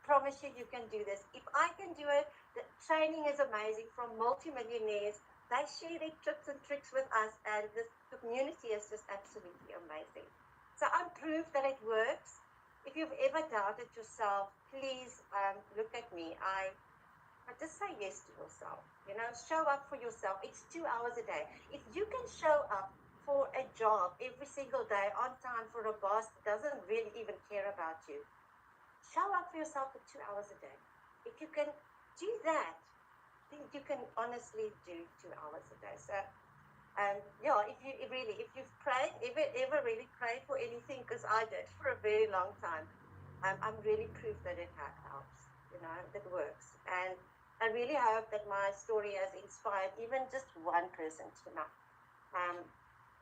Promise you, you can do this. If I can do it, the training is amazing from multimillionaires. They share their tips and tricks with us, and the community is just absolutely amazing. So I'm proof that it works. If you've ever doubted yourself, please look at me. I just say yes to yourself, you know, show up for yourself. It's 2 hours a day. If you can show up for a job every single day on time for a boss that doesn't really even care about you, show up for yourself for 2 hours a day. If you can do that, then you can honestly do 2 hours a day. So, yeah, if you've prayed, ever really prayed for anything, because I did for a very long time, I'm really proof that it helps, you know, that works. And I really hope that my story has inspired even just one person tonight.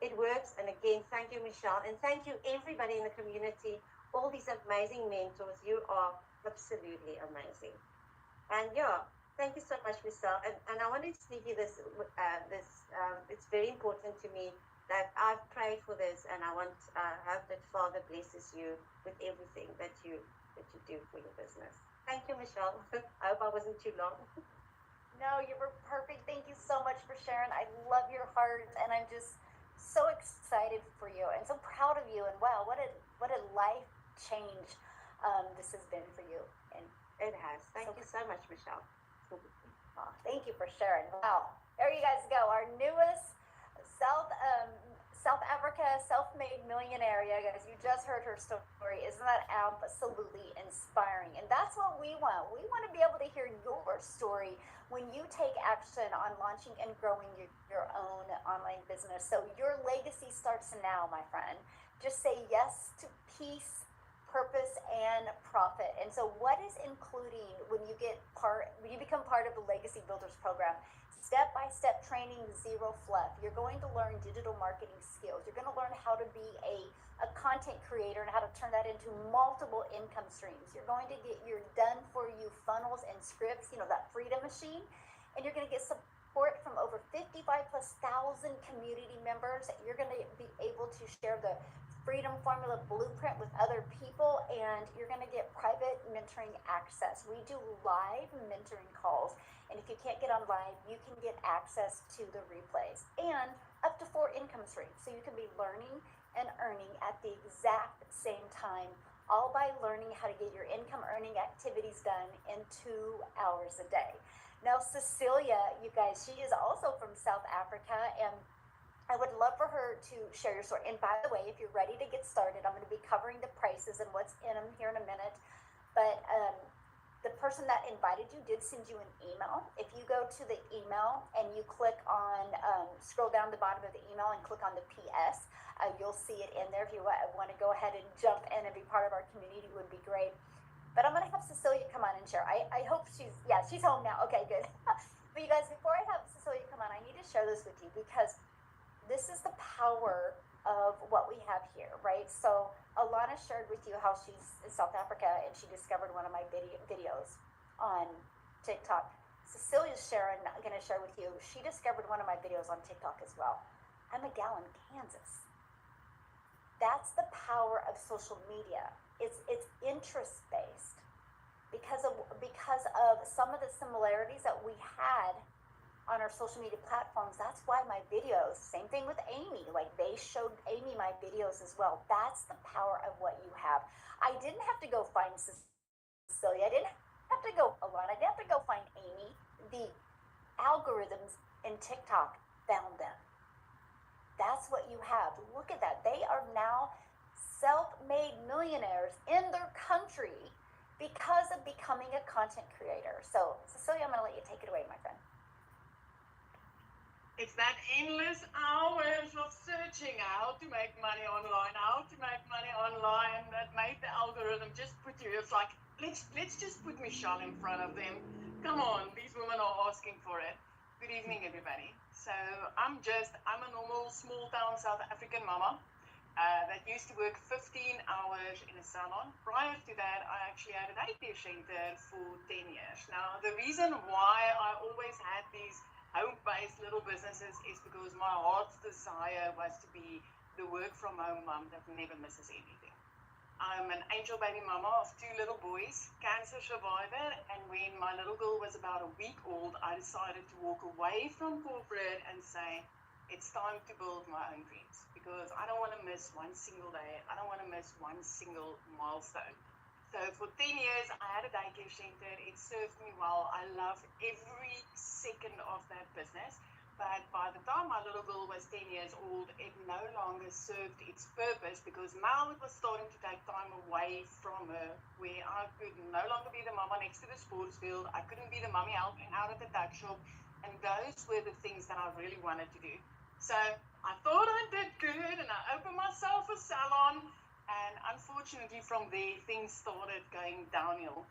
It works. And again, thank you, Michele. And thank you, everybody in the community, all these amazing mentors. You are absolutely amazing. And yeah, thank you so much, Michele. And I wanted to leave you this. It's very important to me that I've prayed for this, and I hope that Father blesses you with everything that you do for your business. Thank you, Michele. I hope I wasn't too long. No, you were perfect. Thank you so much for sharing. I love your heart, and I'm just so excited for you and so proud of you. And wow, what a life change this has been for you. And it has. Thank you so much, Michele. Thank you for sharing. Wow, there you guys go. Our newest South Africa self-made millionaire. Yeah, guys, you just heard her story. Isn't that absolutely inspiring? And that's what we want. We want to be able to hear your story when you take action on launching and growing your own online business. So your legacy starts now, my friend. Just say yes to peace, purpose, and profit. And so what is including when you become part of the Legacy Builders program? Step-by-step training, zero fluff. You're going to learn digital marketing skills. You're going to learn how to be a content creator and how to turn that into multiple income streams. You're going to get your done-for-you funnels and scripts, you know, that freedom machine. And you're going to get support from over 55,000+ community members. You're going to be able to share the Freedom Formula Blueprint with other people, and you're going to get private mentoring access. We do live mentoring calls, and if you can't get on live, you can get access to the replays and up to 4 income streams. So you can be learning and earning at the exact same time, all by learning how to get your income earning activities done in 2 hours a day. Now, Cecilia, you guys, she is also from South Africa, and I would love for her to share your story. And by the way, if you're ready to get started, I'm going to be covering the prices and what's in them here in a minute. But the person that invited you did send you an email. If you go to the email and you click on, scroll down the bottom of the email and click on the PS, you'll see it in there. If you want to go ahead and jump in and be part of our community, would be great. But I'm going to have Cecilia come on and share. I hope she's home now. Okay, good. But you guys, before I have Cecilia come on, I need to share this with you because this is the power of what we have here, right? So Alana shared with you how she's in South Africa and she discovered one of my videos on TikTok. Cecilia's going to share with you, she discovered one of my videos on TikTok as well. I'm a gal in Kansas. That's the power of social media. It's interest based because of some of the similarities that we had on our social media platforms. That's why my videos, same thing with Amy, like they showed Amy my videos as well. That's the power of what you have. I didn't have to go find Cecilia. I didn't have to go Alana. I didn't have to go find Amy. The algorithms in TikTok found them. That's what you have. Look at that. They are now self-made millionaires in their country because of becoming a content creator. So Cecilia, I'm going to let you take it away, my friend. It's that endless hours of searching how to make money online that made the algorithm just put you. It's like, let's just put Michele in front of them. Come on, these women are asking for it. Good evening, everybody. So I'm a normal small town South African mama that used to work 15 hours in a salon. Prior to that, I actually had a daycare center for 10 years. Now, the reason why I always had these home-based little businesses is because my heart's desire was to be the work-from-home mom that never misses anything. I'm an angel baby mama of 2 little boys, cancer survivor, and when my little girl was about a week old, I decided to walk away from corporate and say, it's time to build my own dreams because I don't want to miss one single day. I don't want to miss one single milestone. So for 10 years, I had a daycare center. It served me well. I loved every second of that business. But by the time my little girl was 10 years old, it no longer served its purpose because now it was starting to take time away from her, where I could no longer be the mama next to the sports field. I couldn't be the mommy helping out at the tuck shop. And those were the things that I really wanted to do. So I thought I did good and I opened myself a salon. And unfortunately, from there, things started going downhill.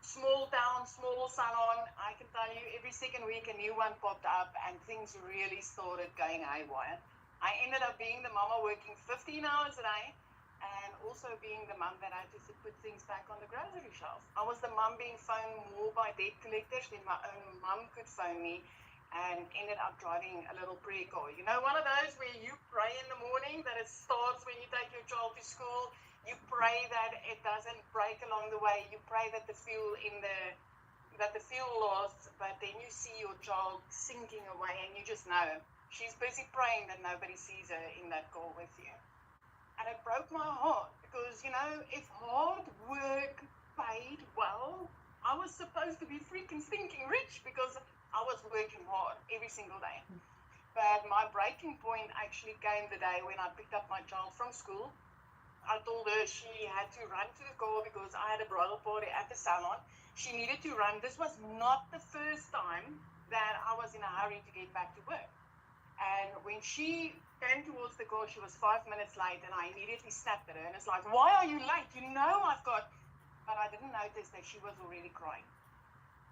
Small town, small salon. I can tell you, every second week a new one popped up, and things really started going haywire. I ended up being the mama working 15 hours a day, and also being the mom that had to put things back on the grocery shelf. I was the mom being phoned more by debt collectors than my own mom could phone me, and ended up driving a little prayer car. You know, one of those where you pray in the morning that it starts when you take your child to school. You pray that it doesn't break along the way. You pray that the fuel lasts, but then you see your child sinking away, and you just know she's busy praying that nobody sees her in that car with you. And it broke my heart because, you know, if hard work paid well, I was supposed to be freaking stinking rich because I was working hard every single day. But my breaking point actually came the day when I picked up my child from school. I told her she had to run to the car because I had a bridal party at the salon. She needed to run. This was not the first time that I was in a hurry to get back to work. And when she came towards the car, she was 5 minutes late, and I immediately snapped at her. And it's like, why are you late? You know I've got... But I didn't notice that she was already crying.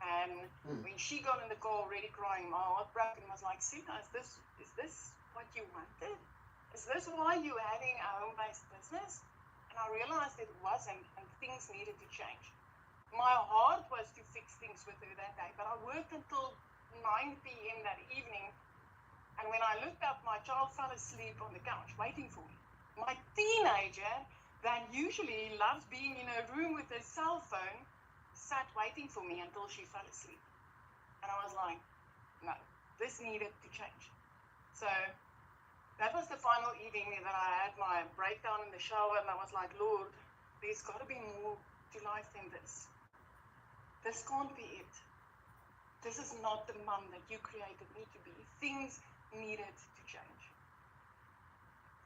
And when she got in the car already crying, my heart broke and was like, Sina, is this what you wanted? Is this why you're having a home-based business? And I realized it wasn't, and things needed to change. My heart was to fix things with her that day, but I worked until 9 p.m. that evening. And when I looked up, my child fell asleep on the couch, waiting for me. My teenager that usually loves being in a room with a cell phone sat waiting for me until she fell asleep. And I was like, no, this needed to change. So that was the final evening that I had my breakdown in the shower, and I was like, Lord, there's got to be more to life than this. This can't be it. This is not the mum that you created me to be. Things needed to change.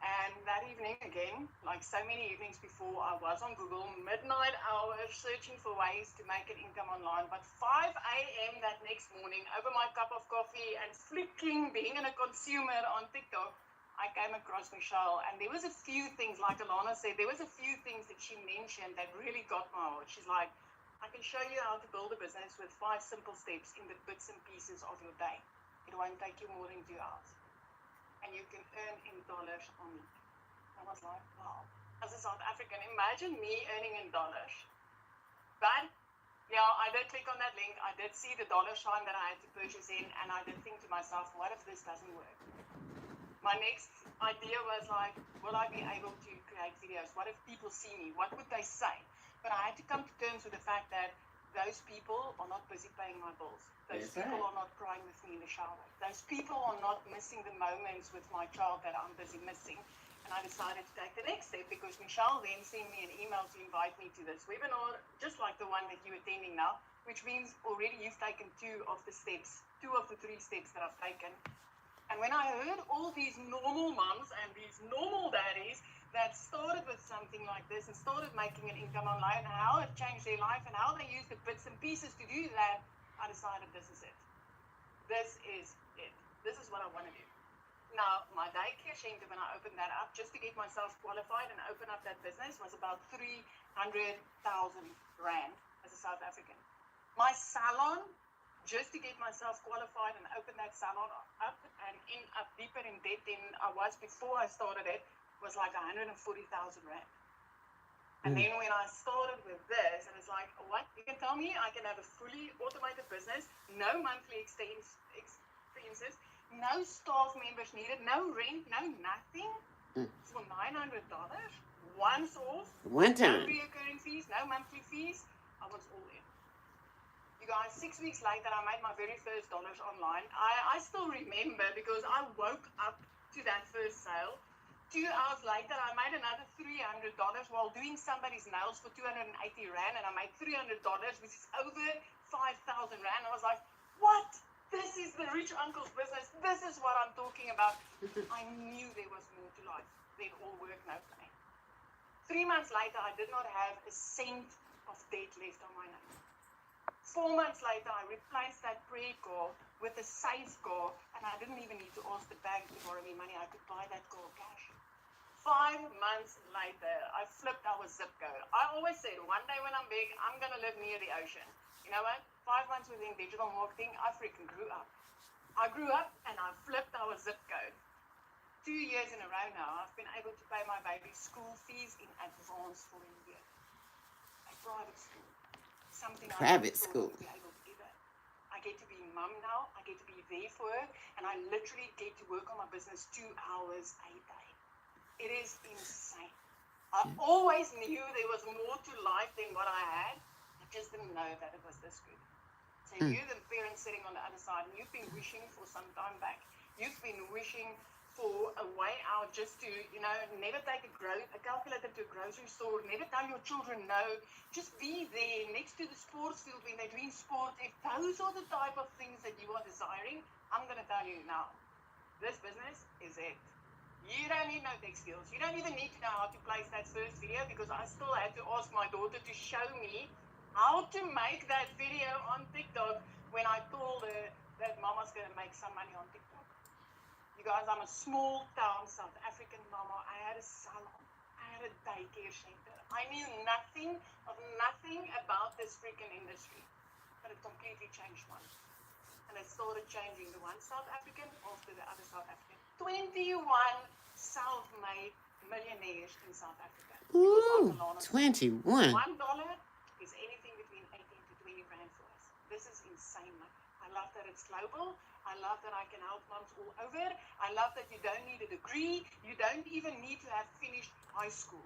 And that evening again, like so many evenings before, I was on Google, midnight hours, searching for ways to make an income online. But 5 a.m. that next morning, over my cup of coffee and flicking, being a consumer on TikTok, I came across Michele. And there was a few things, like Alana said, there was a few things that she mentioned that really got my heart. She's like, I can show you how to build a business with 5 simple steps in the bits and pieces of your day. It won't take you more than 2 hours. And you can earn in dollars on it. I was like, wow. As a South African, imagine me earning in dollars. But, yeah, I did click on that link. I did see the dollar sign that I had to purchase in, and I did think to myself, what if this doesn't work? My next idea was like, will I be able to create videos? What if people see me? What would they say? But I had to come to terms with the fact that those people are not busy paying my bills. Those people are not crying with me in the shower. Those people are not missing the moments with my child that I'm busy missing. And I decided to take the next step because Michele then sent me an email to invite me to this webinar, just like the one that you're attending now, which means already you've taken 2 of the 3 steps that I've taken. And when I heard all these normal moms and these normal daddies that started with something like this and started making an income online, how it changed their life and how they used the bits and pieces to do that, I decided this is it. This is it. This is what I want to do. Now, my daycare center, when I opened that up, just to get myself qualified and open up that business, was about 300,000 Rand as a South African. My salon, just to get myself qualified and open that salon up and end up deeper in debt than I was before I started it, was like 140,000 Rand. And then when I started with this, and it's like, what? You can tell me I can have a fully automated business, no monthly expenses, no staff members needed, no rent, no nothing, for $900, once off, One time. no recurring fees, no monthly fees. I was all in. You guys, 6 weeks later, I made my very first dollars online. I still remember because I woke up to that first sale. 2 hours later, I made another $300 while doing somebody's nails for 280 Rand, and I made $300, which is over 5,000 Rand. I was like, what? This is the rich uncle's business. This is what I'm talking about. I knew there was more to life than all work, no play. 3 months later, I did not have a cent of debt left on my name. 4 months later, I replaced that prayer car with a safe car, and I didn't even need to ask the bank to borrow me money. I could buy that car cash. 5 months later, I flipped our zip code. I always said, one day when I'm big, I'm going to live near the ocean. You know what? 5 months within digital marketing, I freaking grew up. I grew up and I flipped our zip code. 2 years in a row now, I've been able to pay my baby's school fees in advance for a year. A private school. Something Private I school. would be able to give her. I get to be mum now. I get to be there for her. And I literally get to work on my business 2 hours a day. It is insane. I always knew there was more to life than what I had. I just didn't know that it was this good. So you're the parent sitting on the other side, and you've been wishing for some time back. You've been wishing for a way out just to, never take a calculator to a grocery store, never tell your children no. Just be there next to the sports field when they're doing sport. If those are the type of things that you are desiring, I'm going to tell you now, this business is it. You don't need no tech skills. You don't even need to know how to place that first video, because I still had to ask my daughter to show me how to make that video on TikTok when I told her that mama's going to make some money on TikTok. You guys, I'm a small town South African mama. I had a salon. I had a daycare center. I knew nothing about this freaking industry, but it completely changed my life. And it started changing the one South African after the other South African. 21 self-made millionaires in South Africa. Ooh, 21. $1 is anything between 18 to 20 Rand for us. This is insane money. I love that it's global. I love that I can help moms all over. I love that you don't need a degree. You don't even need to have finished high school.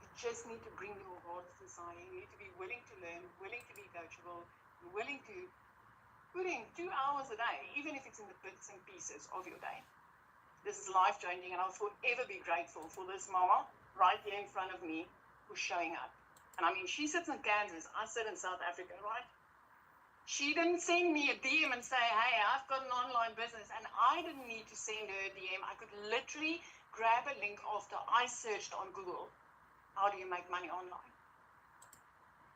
You just need to bring your heart to the side. You need to be willing to learn, willing to be coachable, willing to put in 2 hours a day, even if it's in the bits and pieces of your day. This is life-changing, and I'll forever be grateful for this mama right here in front of me who's showing up. And I mean, she sits in Kansas, I sit in South Africa, right? She didn't send me a DM and say, hey, I've got an online business, and I didn't need to send her a DM. I could literally grab a link after I searched on Google, how do you make money online?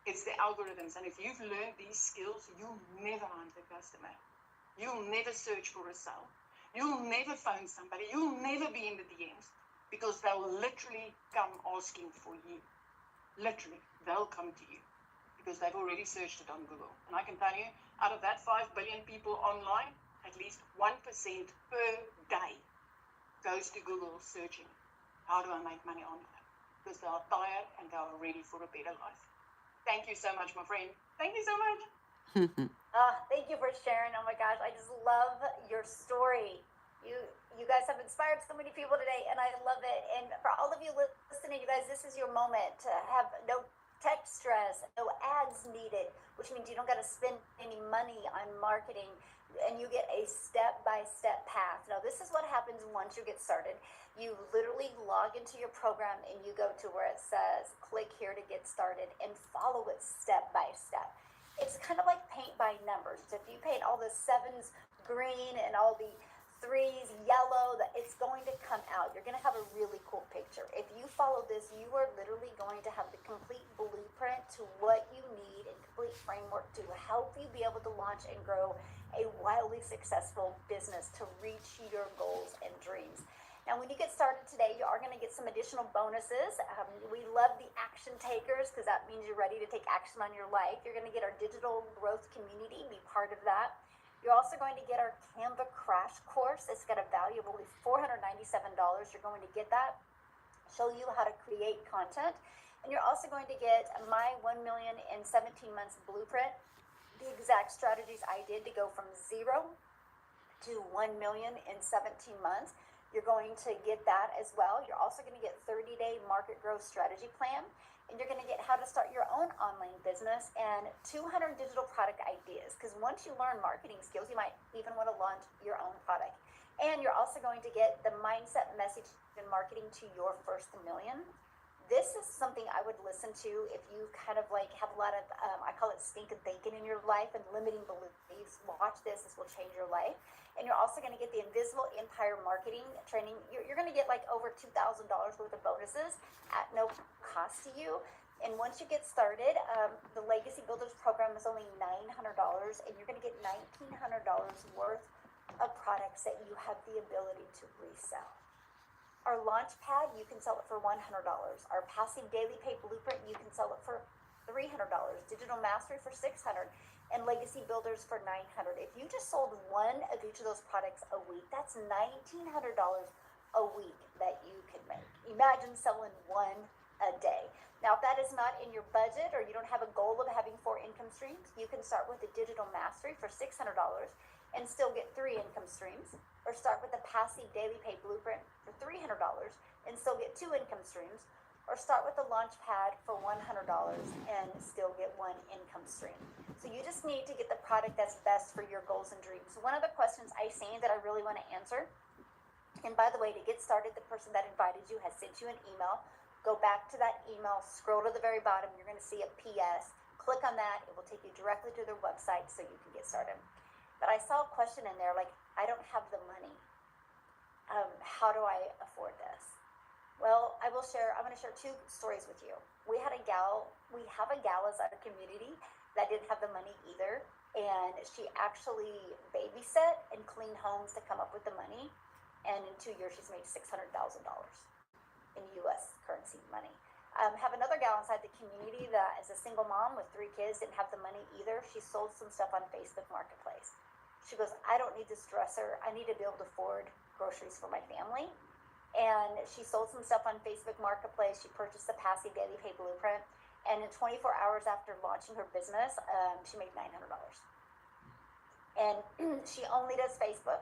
It's the algorithms, and if you've learned these skills, you'll never hunt a customer. You'll never search for a sale. You'll never phone somebody. You'll never be in the DMs, because they'll literally come asking for you. Literally, they'll come to you because they've already searched it on Google. And I can tell you, out of that 5 billion people online, at least 1% per day goes to Google searching, how do I make money online? Because they are tired and they are ready for a better life. Thank you so much, my friend. Thank you so much. Thank you for sharing. Oh my gosh, I just love your story. You guys have inspired so many people today, and I love it. And for all of you listening, you guys, this is your moment to have no tech stress, no ads needed, which means you don't got to spend any money on marketing, and you get a step-by-step path. Now, this is what happens once you get started. You literally log into your program and you go to where it says, click here to get started, and follow it step by step. It's kind of like paint by numbers. If you paint all the 7s green and all the 3s yellow, that it's going to come out. You're going to have a really cool picture. If you follow this, you are literally going to have the complete blueprint to what you need and complete framework to help you be able to launch and grow a wildly successful business to reach your goals and dreams. Now, when you get started today, you are going to get some additional bonuses. We love the action takers, because that means you're ready to take action on your life. You're going to get our digital growth community, be part of that. You're also going to get our Canva crash course. It's got a value of only $497. You're going to get that, show you how to create content. And you're also going to get my 1 million in 17 months blueprint, the exact strategies I did to go from 0 to 1 million in 17 months. You're going to get that as well. You're also going to get 30-day market growth strategy plan. And you're going to get how to start your own online business and 200 digital product ideas. Because once you learn marketing skills, you might even want to launch your own product. And you're also going to get the mindset message and marketing to your first million. This is something I would listen to if you kind of like have a lot of, I call it stinking thinking in your life and limiting beliefs. Watch this. This will change your life. And you're also going to get the Invisible Empire Marketing Training. You're going to get like over $2,000 worth of bonuses at no cost to you. And once you get started, the Legacy Builders program is only $900, and you're going to get $1,900 worth of products that you have the ability to resell. Our launch pad, you can sell it for $100. Our passive daily pay blueprint, you can sell it for $300. Digital mastery for $600. And Legacy Builders for $900. If you just sold one of each of those products a week, that's $1,900 a week that you can make. Imagine selling one a day. Now, if that is not in your budget, or you don't have a goal of having 4 income streams, you can start with the digital mastery for $600 and still get 3 income streams, or start with the passive daily pay blueprint for $300 and still get 2 income streams, or start with the launch pad for $100 and still get 1 income stream. So you just need to get the product that's best for your goals and dreams. One of the questions I seen that I really want to answer, and by the way, to get started, the person that invited you has sent you an email. Go back to that email, scroll to the very bottom, you're going to see a PS. Click on that, it will take you directly to their website so you can get started. But I saw a question in there like, I don't have the money. How do I afford this? Well, I'm going to share 2 stories with you. We have a gal inside our community that didn't have the money either. And she actually babysat and cleaned homes to come up with the money. And in 2 years, she's made $600,000 in US currency money. Have another gal inside the community that is a single mom with 3 kids, didn't have the money either. She sold some stuff on Facebook Marketplace. She goes, I don't need this dresser. I need to be able to afford groceries for my family. And she sold some stuff on Facebook Marketplace. She purchased the passive daily pay blueprint. And in 24 hours after launching her business, she made $900. and she only does Facebook.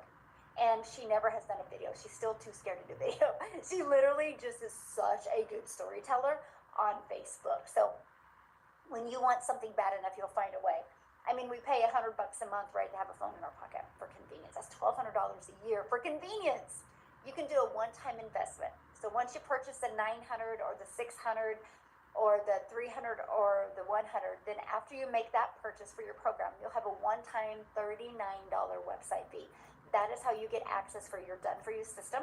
And she never has done a video. She's still too scared to do video. She literally just is such a good storyteller on Facebook. So when you want something bad enough, you'll find a way. I mean, we pay $100 a month, right, to have a phone in our pocket for convenience. That's $1,200 a year for convenience. You can do a one-time investment. So once you purchase the 900 or the 600 or the 300 or the 100, then after you make that purchase for your program, you'll have a one-time $39 website fee. That is how you get access for your done-for-you system.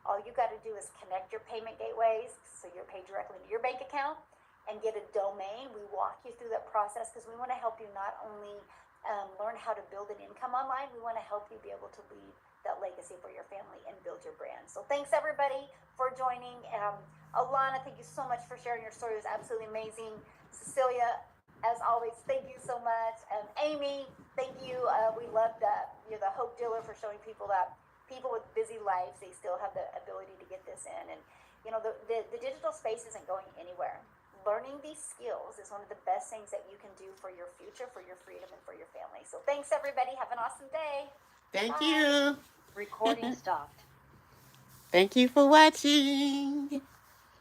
All you got to do is connect your payment gateways so you're paid directly to your bank account and get a domain. We walk you through that process because we want to help you not only learn how to build an income online, we want to help you be able to leave that legacy for your family and build your brand. So thanks everybody for joining. Alana, thank you so much for sharing your story. It was absolutely amazing. Cecilia, as always, thank you so much. Amy, thank you. We love that. You're the hope dealer for showing people that people with busy lives, they still have the ability to get this in. And, you know, the digital space isn't going anywhere. Learning these skills is one of the best things that you can do for your future, for your freedom, and for your family. So thanks, everybody. Have an awesome day. Thank Bye. you. Recording stopped. Thank you for watching.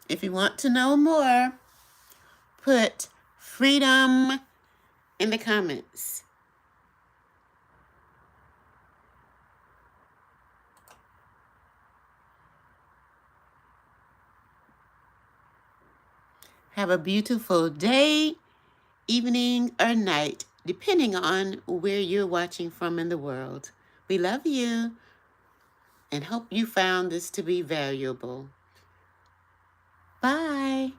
If you want to know more, put freedom in the comments. Have a beautiful day, evening, or night, depending on where you're watching from in the world. We love you and hope you found this to be valuable. Bye.